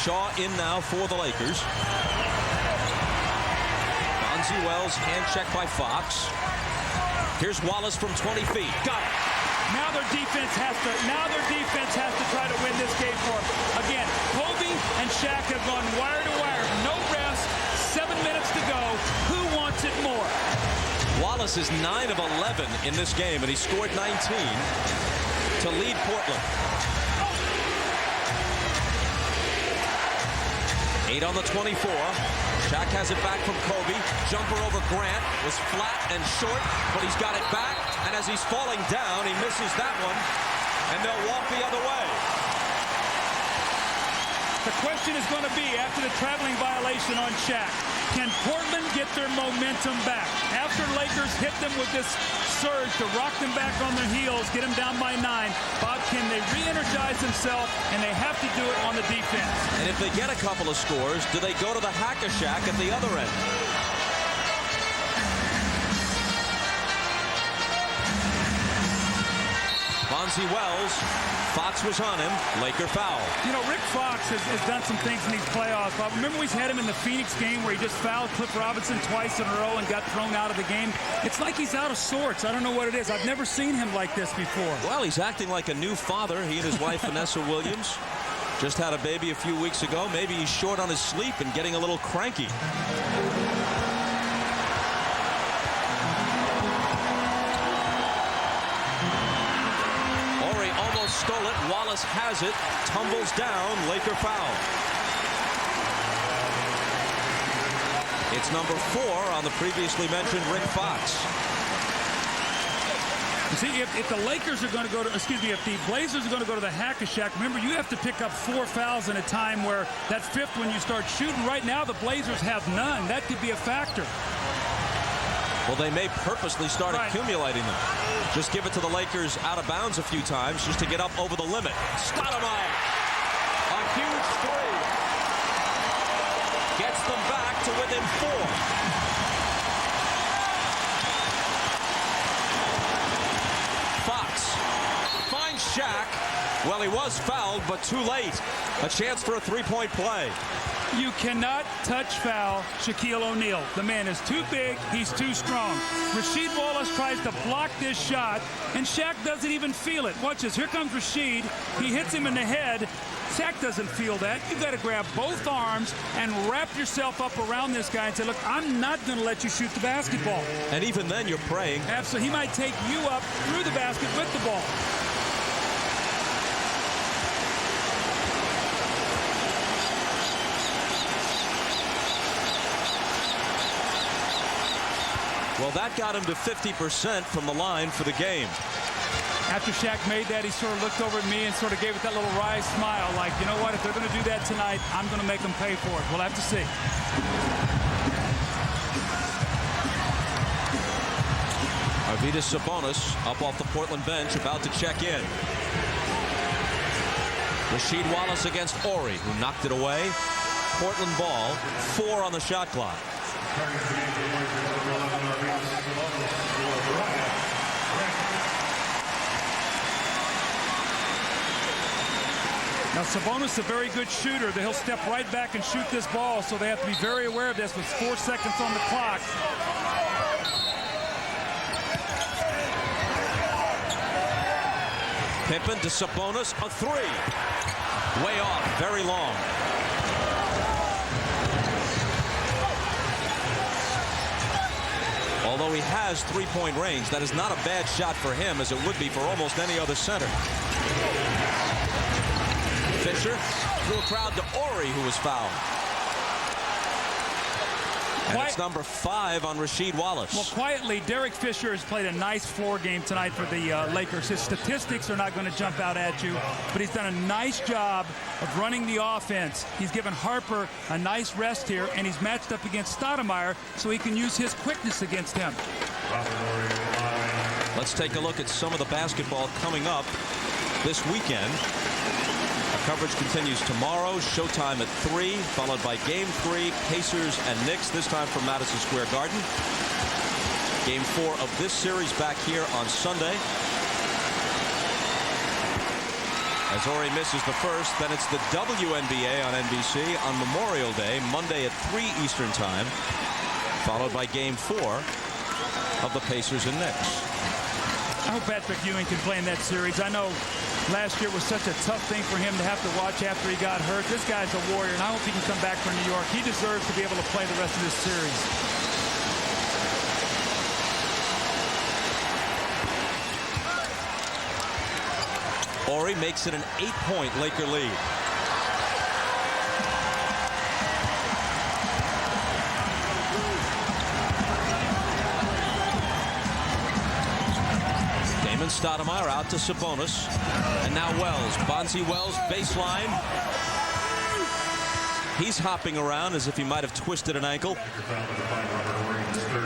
[SPEAKER 1] Shaw in now for the Lakers. Bonzi Wells, hand check by Fox. Here's Wallace from 20 feet. Got it.
[SPEAKER 2] Now their defense has to try to win this game for them. Again, Kobe and Shaq have gone wire to wire. No rest. 7 minutes to go. Who wants it more?
[SPEAKER 1] Wallace is 9 of 11 in this game, and he scored 19 to lead Portland. 8 on the 24. Shaq has it back from Kobe. Jumper over Grant was flat and short, but he's got it back. And as he's falling down, he misses that one, and they'll walk the other way.
[SPEAKER 2] The question is going to be, after the traveling violation on Shaq, can Portland get their momentum back? After Lakers hit them with this surge to rock them back on their heels, get them down by 9, Bob, can they re-energize themselves? And they have to do it on the defense.
[SPEAKER 1] And if they get a couple of scores, do they go to the Hack-a-Shaq at the other end? Bonzi Wells. Fox was on him. Laker foul.
[SPEAKER 2] You know, Rick Fox has done some things in these playoffs. But remember we had him in the Phoenix game where he just fouled Cliff Robinson twice in a row and got thrown out of the game. It's like he's out of sorts. I don't know what it is. I've never seen him like this before.
[SPEAKER 1] Well, he's acting like a new father. He and his wife, Vanessa Williams, just had a baby a few weeks ago. Maybe he's short on his sleep and getting a little cranky. Ori almost stole it. Wallace has it. Tumbles down. Laker foul. It's number 4 on the previously mentioned Rick Fox.
[SPEAKER 2] You see, if the Lakers are going to go to, if the Blazers are going to go to the Hack-a-Shaq, remember, you have to pick up 4 fouls in a time where that 5th one you start shooting. Right now, the Blazers have none. That could be a factor.
[SPEAKER 1] Well, they may purposely start accumulating them. Just give it to the Lakers out of bounds a few times just to get up over the limit. Stoudemire, a huge 3. Gets them back to within 4. Shaq. Well, he was fouled, but too late. A chance for a 3-point play.
[SPEAKER 2] You cannot touch foul Shaquille O'Neal. The man is too big. He's too strong. Rasheed Wallace tries to block this shot, and Shaq doesn't even feel it. Watch this. Here comes Rasheed. He hits him in the head. Shaq doesn't feel that. You've got to grab both arms and wrap yourself up around this guy and say, look, I'm not going to let you shoot the basketball.
[SPEAKER 1] And even then, you're praying.
[SPEAKER 2] Absolutely. He might take you up through the basket with the ball.
[SPEAKER 1] Well, that got him to 50% from the line for the game.
[SPEAKER 2] After Shaq made that, he sort of looked over at me and sort of gave it that little wry smile, like, you know what, if they're going to do that tonight, I'm going to make them pay for it. We'll have to see.
[SPEAKER 1] Arvydas Sabonis up off the Portland bench, about to check in. Rasheed Wallace against Ori, who knocked it away. Portland ball, 4 on the shot clock.
[SPEAKER 2] Now, Sabonis is a very good shooter. He'll step right back and shoot this ball, so they have to be very aware of this with 4 seconds on the clock.
[SPEAKER 1] Pippen to Sabonis, a 3. Way off, very long. Although he has 3-point range, that is not a bad shot for him, as it would be for almost any other center. Fisher threw a crowd to Ori, who was fouled. And it's number 5 on Rasheed Wallace.
[SPEAKER 2] Well, quietly, Derek Fisher has played a nice floor game tonight for the Lakers. His statistics are not going to jump out at you, but he's done a nice job of running the offense. He's given Harper a nice rest here, and he's matched up against Stoudemire so he can use his quickness against him.
[SPEAKER 1] Let's take a look at some of the basketball coming up this weekend. Coverage continues tomorrow. Showtime at 3, followed by Game 3, Pacers and Knicks, this time from Madison Square Garden. Game 4 of this series back here on Sunday. As Ori misses the first, then it's the WNBA on NBC on Memorial Day, Monday at 3 Eastern Time, followed by Game 4 of the Pacers and Knicks.
[SPEAKER 2] I hope Patrick Ewing can play in that series. I know last year was such a tough thing for him to have to watch after he got hurt. This guy's a warrior, and I hope he can come back for New York. He deserves to be able to play the rest of this series.
[SPEAKER 1] Ori makes it an 8-point Laker lead. Stoudemire out to Sabonis, and now Wells. Bonzi Wells, baseline. He's hopping around as if he might have twisted an ankle.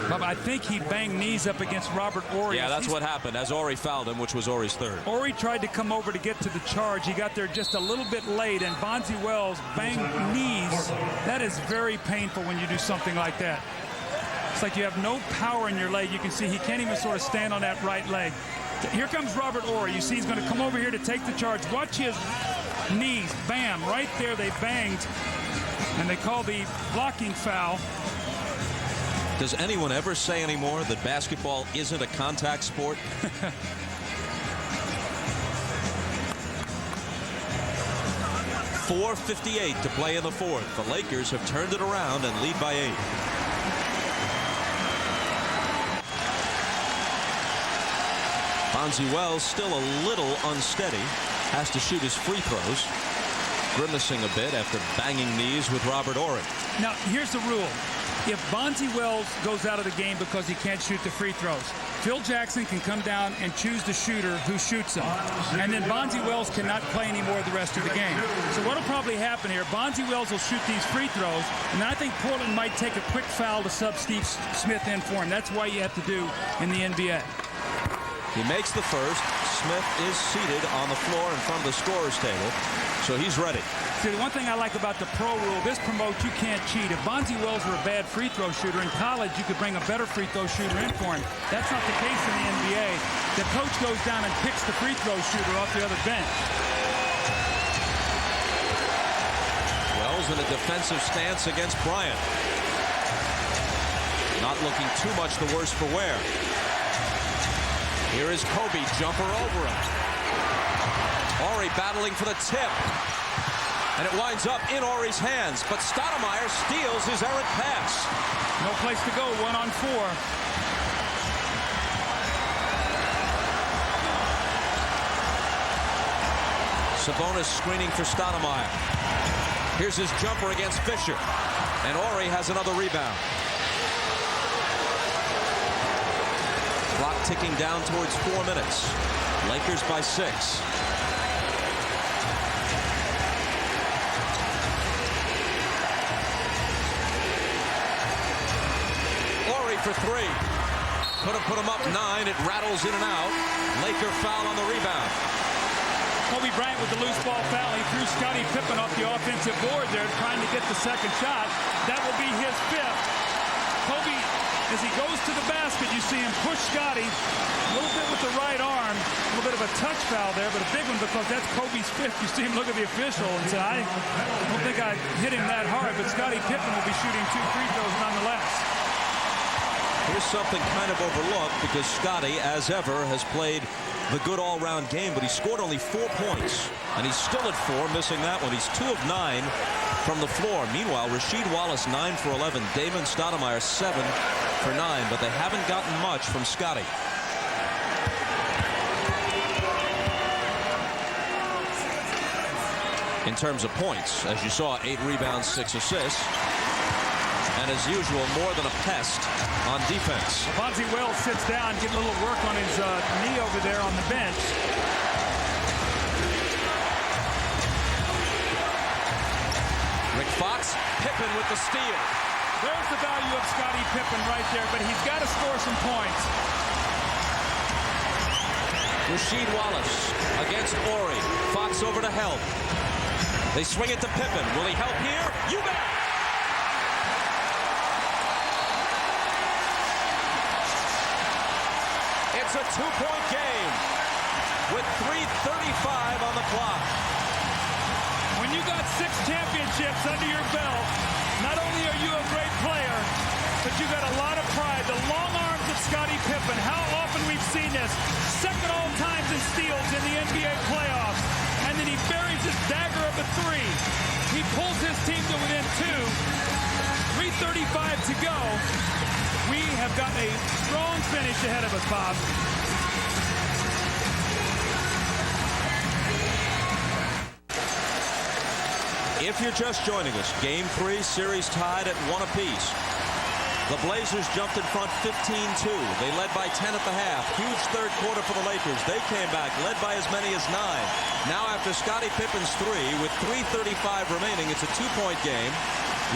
[SPEAKER 2] But I think he banged knees up against Robert Ori.
[SPEAKER 1] Yeah, that's what happened, as Ori fouled him, which was Ori's 3rd.
[SPEAKER 2] Ori tried to come over to get to the charge. He got there just a little bit late, and Bonzi Wells banged knees. That is very painful when you do something like that. It's like you have no power in your leg. You can see he can't even sort of stand on that right leg. Here comes Robert Horry. You see he's going to come over here to take the charge. Watch his knees. Bam. Right there they banged. And they call the blocking foul.
[SPEAKER 1] Does anyone ever say anymore that basketball isn't a contact sport? .4:58 to play in the fourth. The Lakers have turned it around and lead by 8. Bonzi Wells still a little unsteady. Has to shoot his free throws. Grimacing a bit after banging knees with Robert Horry.
[SPEAKER 2] Now, here's the rule. If Bonzi Wells goes out of the game because he can't shoot the free throws, Phil Jackson can come down and choose the shooter who shoots them. And then Bonzi Wells cannot play anymore the rest of the game. So what will probably happen here, Bonzi Wells will shoot these free throws, and then I think Portland might take a quick foul to sub Steve Smith in for him. That's why you have to do in the NBA.
[SPEAKER 1] He makes the first. Smith is seated on the floor in front of the scorer's table, so he's ready.
[SPEAKER 2] See, the one thing I like about the pro rule, this promotes you can't cheat. If Bonzi Wells were a bad free throw shooter in college, you could bring a better free throw shooter in for him. That's not the case in the NBA. The coach goes down and picks the free throw shooter off the other bench.
[SPEAKER 1] Wells in a defensive stance against Bryant. Not looking too much the worse for wear. Here is Kobe, jumper over him. Horry battling for the tip. And it winds up in Horry's hands, but Stoudemire steals his errant pass.
[SPEAKER 2] No place to go, 1-on-4.
[SPEAKER 1] Sabonis screening for Stoudemire. Here's his jumper against Fisher. And Horry has another rebound. Clock ticking down towards 4 minutes. Lakers by 6. For 3. Put him up 9. It rattles in and out. Laker foul on the rebound.
[SPEAKER 2] Kobe Bryant with the loose ball foul. He threw Scottie Pippen off the offensive board there trying to get the second shot. That will be his 5th. Kobe, as he goes to the basket, you see him push Scottie a little bit with the right arm. A little bit of a touch foul there, but a big one because that's Kobe's 5th. You see him look at the official and say, I don't think I hit him that hard, but Scottie Pippen will be shooting 2 free throws nonetheless.
[SPEAKER 1] Here's something kind of overlooked because Scottie, as ever, has played the good all-round game, but he scored only 4 points, and he's still at 4, missing that one. He's 2 of 9 from the floor. Meanwhile, Rasheed Wallace 9 for 11, Damon Stoudemire 7 for 9, but they haven't gotten much from Scottie. In terms of points, as you saw, 8 rebounds, 6 assists. And as usual, more than a pest on defense.
[SPEAKER 2] Bonzi Wells sits down, getting a little work on his knee over there on the bench.
[SPEAKER 1] Rick Fox, Pippen with the steal.
[SPEAKER 2] There's the value of Scottie Pippen right there, but he's got to score some points.
[SPEAKER 1] Rasheed Wallace against Horry. Fox over to help. They swing it to Pippen. Will he help here? You bet! It's a 2-point game with 3:35 on the clock.
[SPEAKER 2] When you got 6 championships under your belt, not only are you a great player, but you got a lot of pride. The long arms of Scottie Pippen. How often we've seen this. Second all times in steals in the NBA playoffs. And then he buries his dagger of a 3. He pulls his team to within 2. 3:35 to go. We have got a strong finish ahead of us, Bob.
[SPEAKER 1] If you're just joining us, Game 3, series tied at 1 apiece. The Blazers jumped in front 15-2. They led by 10 at the half. Huge third quarter for the Lakers. They came back, led by as many as 9. Now after Scottie Pippen's 3, with 3:35 remaining, it's a 2-point game.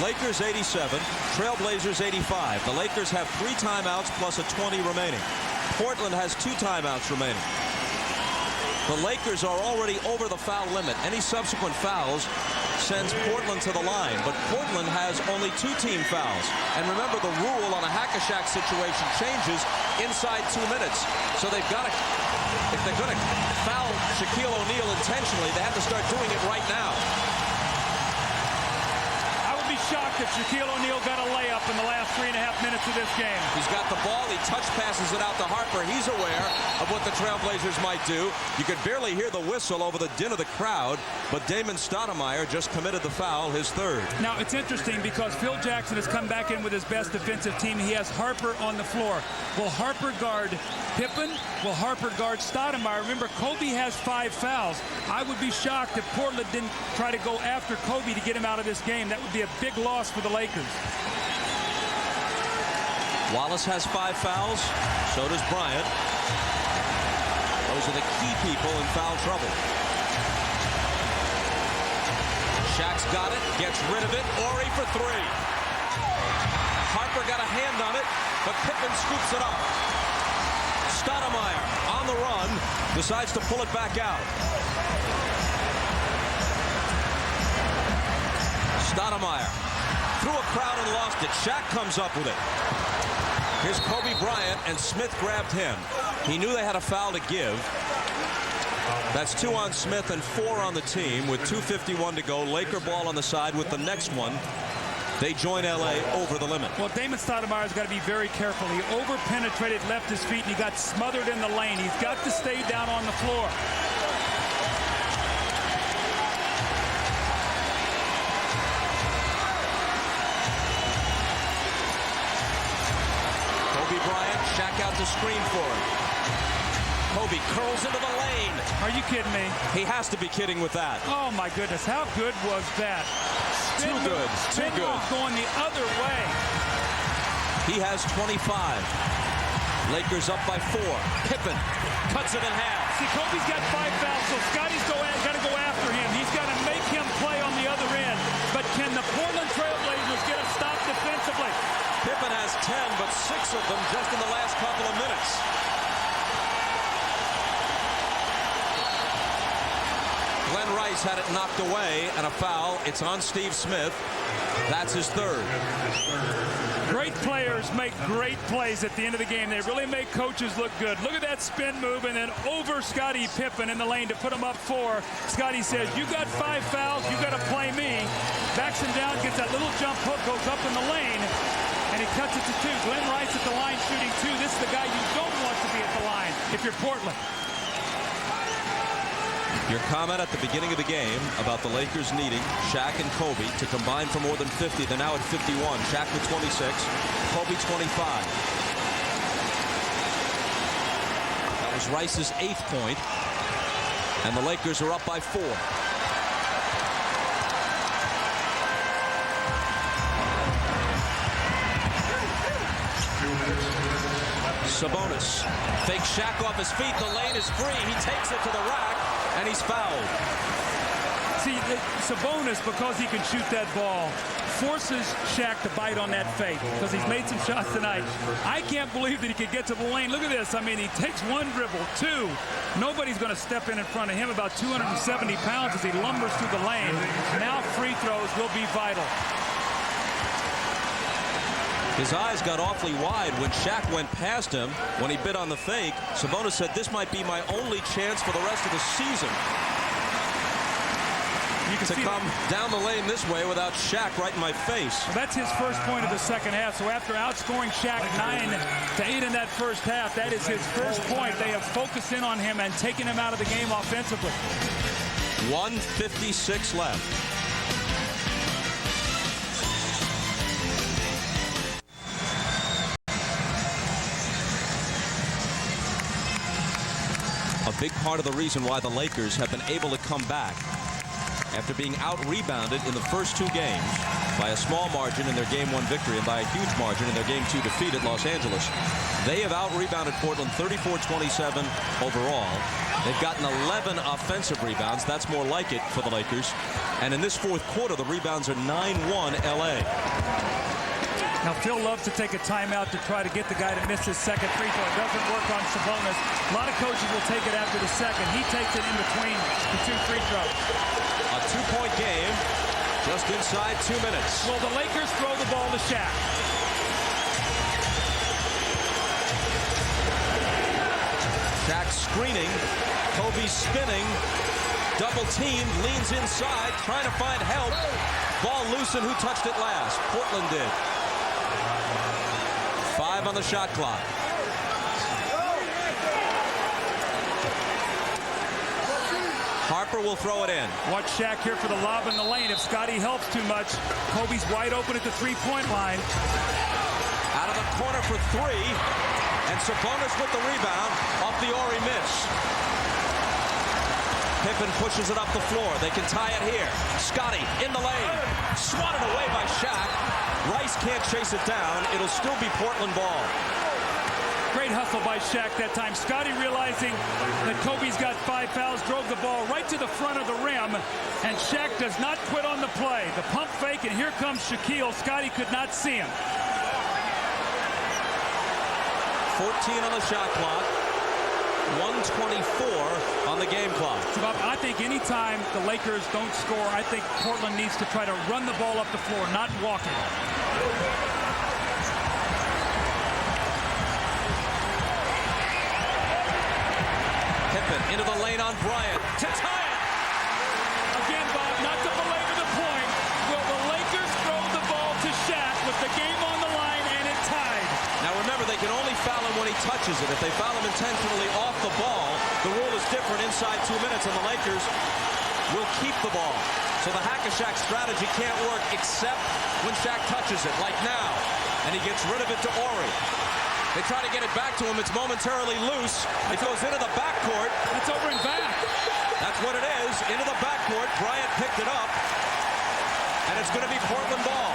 [SPEAKER 1] Lakers 87, Trailblazers 85. The Lakers have 3 timeouts plus a 20 remaining. Portland has 2 timeouts remaining. The Lakers are already over the foul limit. Any subsequent fouls sends Portland to the line, but Portland has only 2 team fouls. And remember, the rule on a Hack-a-Shaq situation changes inside 2 minutes. So they've got to if they're going to foul Shaquille O'Neal intentionally, they have to start doing it right now.
[SPEAKER 2] I would be shocked if Shaquille O'Neal got a layup in the last 3.5 minutes of this game.
[SPEAKER 1] He's got the ball. He touch passes it out to Harper. He's aware of what the Trailblazers might do. You could barely hear the whistle over the din of the crowd, but Damon Stoudemire just committed the foul, his third.
[SPEAKER 2] Now, it's interesting because Phil Jackson has come back in with his best defensive team. He has Harper on the floor. Will Harper guard Pippen? Will Harper guard Stoudemire? Remember, Kobe has 5 fouls. I would be shocked if Portland didn't try to go after Kobe to get him out of this game. That would be a big loss for the Lakers.
[SPEAKER 1] Wallace has 5 fouls. So does Bryant. Those are the key people in foul trouble. Shaq's got it, gets rid of it. Horry for 3. Harper got a hand on it, but Pippen scoops it up. Stoudemire on the run, decides to pull it back out. Stoudemire threw a crowd and lost it. Shaq comes up with it. Here's Kobe Bryant, and Smith grabbed him. He knew they had a foul to give. That's 2 on Smith and 4 on the team with 2:51 to go. Laker ball on the side with the next one. They join L.A. over the limit.
[SPEAKER 2] Well, Damon Stoudemire's got to be very careful. He over-penetrated, left his feet, and he got smothered in the lane. He's got to stay down on the floor.
[SPEAKER 1] Kobe Bryant, Shaq out to screen for him. Kobe curls into the lane.
[SPEAKER 2] Are you kidding me?
[SPEAKER 1] He has to be kidding with that.
[SPEAKER 2] Oh, my goodness. How good was that?
[SPEAKER 1] Too good. Too good.
[SPEAKER 2] Going the other way.
[SPEAKER 1] He has 25. Lakers up by 4. Pippen cuts it in half.
[SPEAKER 2] See, Kobe's got 5 fouls, so Scotty's got to go after him. He's got to make him play on the other end. But can the Portland Trailblazers get a stop defensively?
[SPEAKER 1] Pippen has 10, but 6 of them just in the last couple of minutes. Glenn Rice had it knocked away, and a foul. It's on Steve Smith. That's his third.
[SPEAKER 2] Great players make great plays at the end of the game. They really make coaches look good. Look at that spin move, and then over Scottie Pippen in the lane to put him up 4. Scottie says, you got 5 fouls, you got to play me. Backs him down, gets that little jump hook, goes up in the lane, and he cuts it to 2. Glenn Rice at the line shooting 2. This is the guy you don't want to be at the line if you're Portland.
[SPEAKER 1] Your comment at the beginning of the game about the Lakers needing Shaq and Kobe to combine for more than 50. They're now at 51. Shaq with 26, Kobe 25. That was Rice's 8th point, and the Lakers are up by 4. Sabonis fakes Shaq off his feet. The lane is free. He takes it to the rack, and he's fouled.
[SPEAKER 2] See, Sabonis, because he can shoot that ball, forces Shaq to bite on that fake because he's made some shots tonight. I can't believe that he could get to the lane. Look at this. I mean, he takes 1 dribble, 2. Nobody's going to step in front of him. About 270 pounds as he lumbers through the lane. Now free throws will be vital.
[SPEAKER 1] His eyes got awfully wide when Shaq went past him when he bit on the fake. Sabonis said, this might be my only chance for the rest of the season to come down the lane this way without Shaq right in my face.
[SPEAKER 2] Well, that's his first point of the second half. So after outscoring Shaq 9-8 in that first half, that is his first point. They have focused in on him and taken him out of the game offensively.
[SPEAKER 1] 1:56 left. A big part of the reason why the Lakers have been able to come back after being out-rebounded in the first 2 games by a small margin in their Game 1 victory and by a huge margin in their Game 2 defeat at Los Angeles. They have out-rebounded Portland 34-27 overall. They've gotten 11 offensive rebounds. That's more like it for the Lakers. And in this 4th quarter, the rebounds are 9-1 L.A.
[SPEAKER 2] Now, Phil loves to take a timeout to try to get the guy to miss his second free throw. It doesn't work on Sabonis. A lot of coaches will take it after the second. He takes it in between the 2 free throws.
[SPEAKER 1] A 2-point game, just inside 2 minutes.
[SPEAKER 2] Well, the Lakers throw the ball to Shaq.
[SPEAKER 1] Shaq screening. Kobe spinning. Double teamed, leans inside, trying to find help. Ball loose, and who touched it last? Portland did. 5 on the shot clock. Harper will throw it in.
[SPEAKER 2] Watch Shaq here for the lob in the lane. If Scotty helps too much, Kobe's wide open at the three-point line.
[SPEAKER 1] Out of the corner for 3. And Sabonis with the rebound off the Ori miss. Pippen pushes it up the floor. They can tie it here. Scotty in the lane. Swatted away by Shaq. Rice can't chase it down. It'll still be Portland ball.
[SPEAKER 2] Great hustle by Shaq that time. Scotty realizing that Kobe's got 5 fouls, drove the ball right to the front of the rim, and Shaq does not quit on the play. The pump fake, and here comes Shaquille. Scotty could not see him.
[SPEAKER 1] 14 on the shot clock. 1:24 on the game clock.
[SPEAKER 2] So Bob, I think anytime the Lakers don't score, I think Portland needs to try to run the ball up the floor, not walk it.
[SPEAKER 1] Pippen into the lane on Bryant to tie it.
[SPEAKER 2] Again, Bob, not to belabor the point, will the Lakers throw the ball to Shaq with the game on the line and it tied?
[SPEAKER 1] Now remember, they can only foul him when he touches it. If they foul him intentionally off the ball, the rule is different inside 2 minutes, and the Lakers will keep the ball. So the Hack-a-Shaq strategy can't work except when Shaq touches it, like now. And he gets rid of it to Ori. They try to get it back to him. It's momentarily loose. It goes into the backcourt.
[SPEAKER 2] It's over and back.
[SPEAKER 1] That's what it is. Into the backcourt. Bryant picked it up. And it's going to be Portland ball.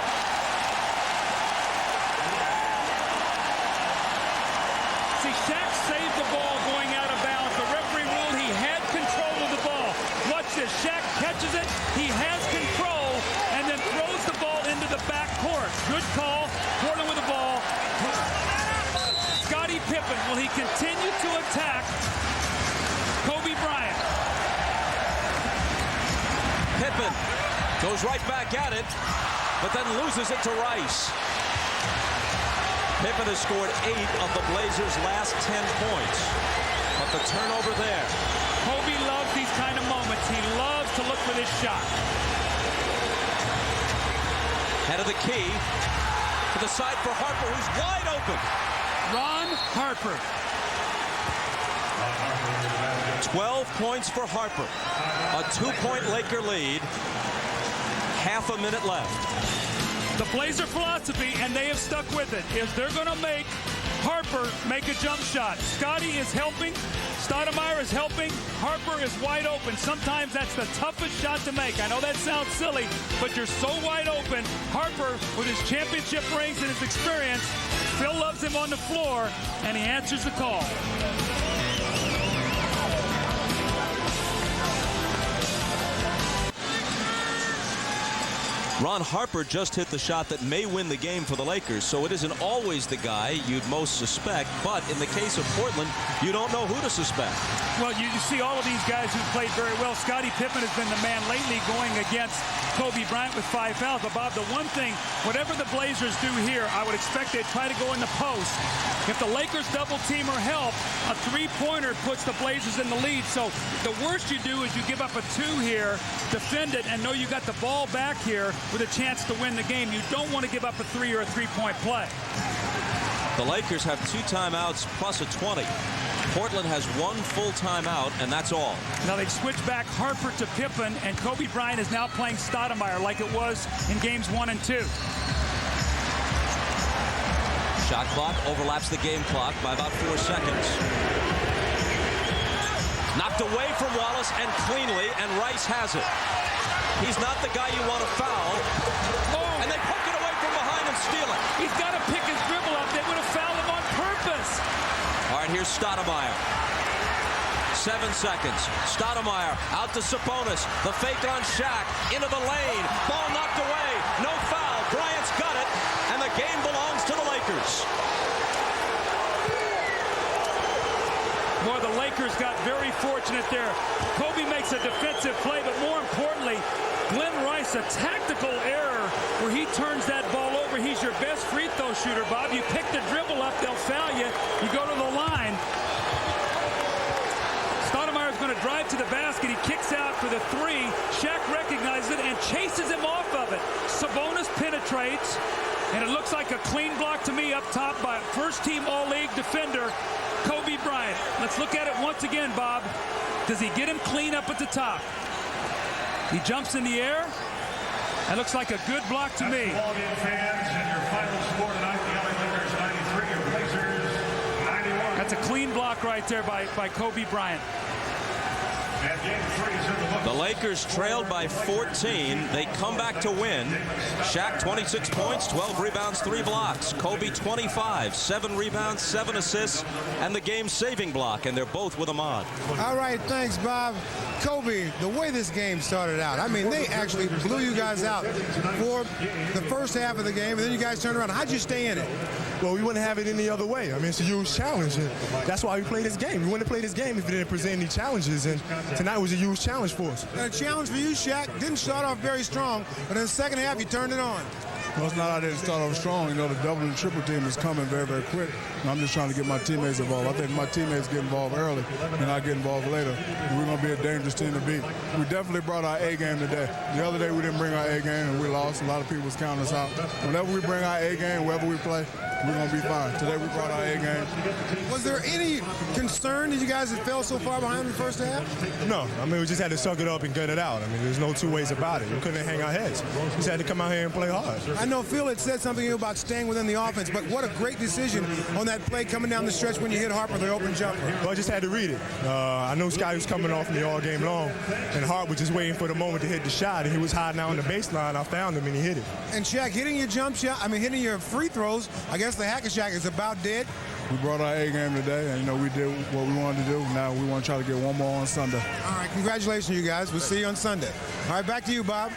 [SPEAKER 2] See, Shaq saved the ball going out of bounds. The referee ruled he had control of the ball. Watch this. Shaq catches it. He has control and then throws the ball into the backcourt. Good call. Portland with the ball. Scottie Pippen, will he continue to attack Kobe Bryant?
[SPEAKER 1] Pippen goes right back at it, but then loses it to Rice. Pippen has scored 8 of the Blazers' last 10 points. But the turnover there.
[SPEAKER 2] Kobe loves these kind of moments. He loves to look for this shot.
[SPEAKER 1] Head of the key. To the side for Harper, who's wide open.
[SPEAKER 2] Ron Harper.
[SPEAKER 1] 12 points for Harper. A 2-point Laker lead. Half a minute left.
[SPEAKER 2] The Blazer philosophy, and they have stuck with it, is they're going to make Harper make a jump shot. Scotty is helping. Stoudemire is helping. Harper is wide open. Sometimes that's the toughest shot to make. I know that sounds silly, but you're so wide open. Harper, with his championship rings and his experience, Phil loves him on the floor, and he answers the call.
[SPEAKER 1] Ron Harper just hit the shot that may win the game for the Lakers, so it isn't always the guy you'd most suspect, but in the case of Portland, you don't know who to suspect.
[SPEAKER 2] Well, you see all of these guys who played very well. Scottie Pippen has been the man lately going against Kobe Bryant with 5 fouls. But, Bob, the one thing, whatever the Blazers do here, I would expect they'd try to go in the post. If the Lakers double team or help, a three-pointer puts the Blazers in the lead. So the worst you do is you give up a 2 here, defend it, and know you got the ball back here with a chance to win the game. You don't want to give up a 3 or a 3-point play.
[SPEAKER 1] The Lakers have 2 timeouts plus a 20. Portland has 1 full timeout, and that's all.
[SPEAKER 2] Now they switch back Harper to Pippen, and Kobe Bryant is now playing Stoudemire like it was in games 1 and 2.
[SPEAKER 1] Shot clock overlaps the game clock by about 4 seconds. Knocked away from Wallace and cleanly, and Rice has it. He's not the guy you want to foul. Oh. And they poke it away from behind and steal it.
[SPEAKER 2] He's got to pick his dribble up. They would have fouled him on purpose.
[SPEAKER 1] All right, here's Stoudemire. 7 seconds. Stoudemire out to Sabonis. The fake on Shaq. Into the lane. Ball knocked away. No foul. Bryant's got it. And the game belongs to the Lakers.
[SPEAKER 2] Boy, the Lakers got very fortunate there. Kobe makes a defensive play, but more importantly, Glenn Rice, a tactical error where he turns that ball over. He's your best free throw shooter, Bob. You pick the dribble up, they'll foul you. You go to the line. going to drive to the basket. He kicks out for the three. Shaq recognizes it and chases him off of it. Sabonis penetrates, and it looks like a clean block to me up top by first-team All-League defender Kobe Bryant. Let's look at it once again, Bob. Does he get him clean up at the top? He jumps in the air. That looks like a good block to me.
[SPEAKER 10] Ball game fans, and your final score tonight, the LA Lakers 93, your Blazers 91.
[SPEAKER 2] That's a clean block right there by Kobe Bryant.
[SPEAKER 10] And game 3 is in the books.
[SPEAKER 1] The Lakers trailed by 14. They come back to win. Shaq 26 points, 12 rebounds, 3 blocks. Kobe 25, 7 rebounds, 7 assists, and the game-saving block, and they're both with Ahmad.
[SPEAKER 5] All right, thanks, Bob. Kobe, the way this game started out, I mean, they actually blew you guys out for the first half of the game, and then you guys turned around. How'd you stay in it?
[SPEAKER 11] Well, we wouldn't have it any other way. I mean, it's a huge challenge, and that's why we play this game. We wouldn't play this game if it didn't present any challenges, and tonight was a huge challenge for us.
[SPEAKER 5] And a challenge for you, Shaq. Didn't start off very strong, but in the second half, you turned it on.
[SPEAKER 7] Well, it's not I didn't start off strong. You know, the double and triple team is coming very, very quick. And I'm just trying to get my teammates involved. I think my teammates get involved early, and I get involved later. And we're going to be a dangerous team to beat. We definitely brought our A game today. The other day we didn't bring our A game, and we lost. A lot of people was counting us out. Whenever we bring our A game, wherever we play, we're going to be fine. Today we brought our A game.
[SPEAKER 5] Was there any concern that you guys had fell so far behind in the first half?
[SPEAKER 11] No. I mean, we just had to suck it up and gut it out. I mean, there's no two ways about it. We couldn't hang our heads. We just had to come out here and play hard.
[SPEAKER 5] I know Phil had said something to you about staying within the offense, but what a great decision on that play coming down the stretch when you hit Harper, the open jumper.
[SPEAKER 11] Well, I just had to read it. I know Scotty was coming off me all game long, and Hart was just waiting for the moment to hit the shot, and he was hiding out on the baseline. I found him, and he hit it.
[SPEAKER 5] And Shaq, hitting your jump shot, hitting your free throws, I guess the Hack-a-Shaq is about dead.
[SPEAKER 7] We brought our A game today, and, you know, we did what we wanted to do. Now we want to try to get one more on Sunday.
[SPEAKER 5] All right, congratulations, you guys. We'll see you on Sunday. All right, back to you, Bob.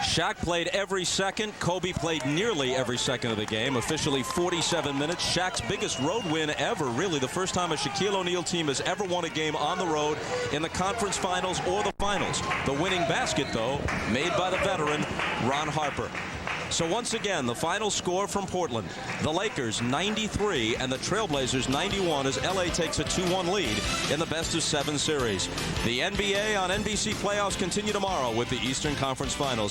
[SPEAKER 1] Shaq played every second. Kobe played nearly every second of the game, officially 47 minutes. Shaq's biggest road win ever, really the first time a Shaquille O'Neal team has ever won a game on the road in the conference finals or the finals. The winning basket, though, made by the veteran Ron Harper. So once again, the final score from Portland, the Lakers 93 and the Trailblazers 91 as LA takes a 2-1 lead in the best-of-7 series. The NBA on NBC playoffs continue tomorrow with the Eastern Conference Finals.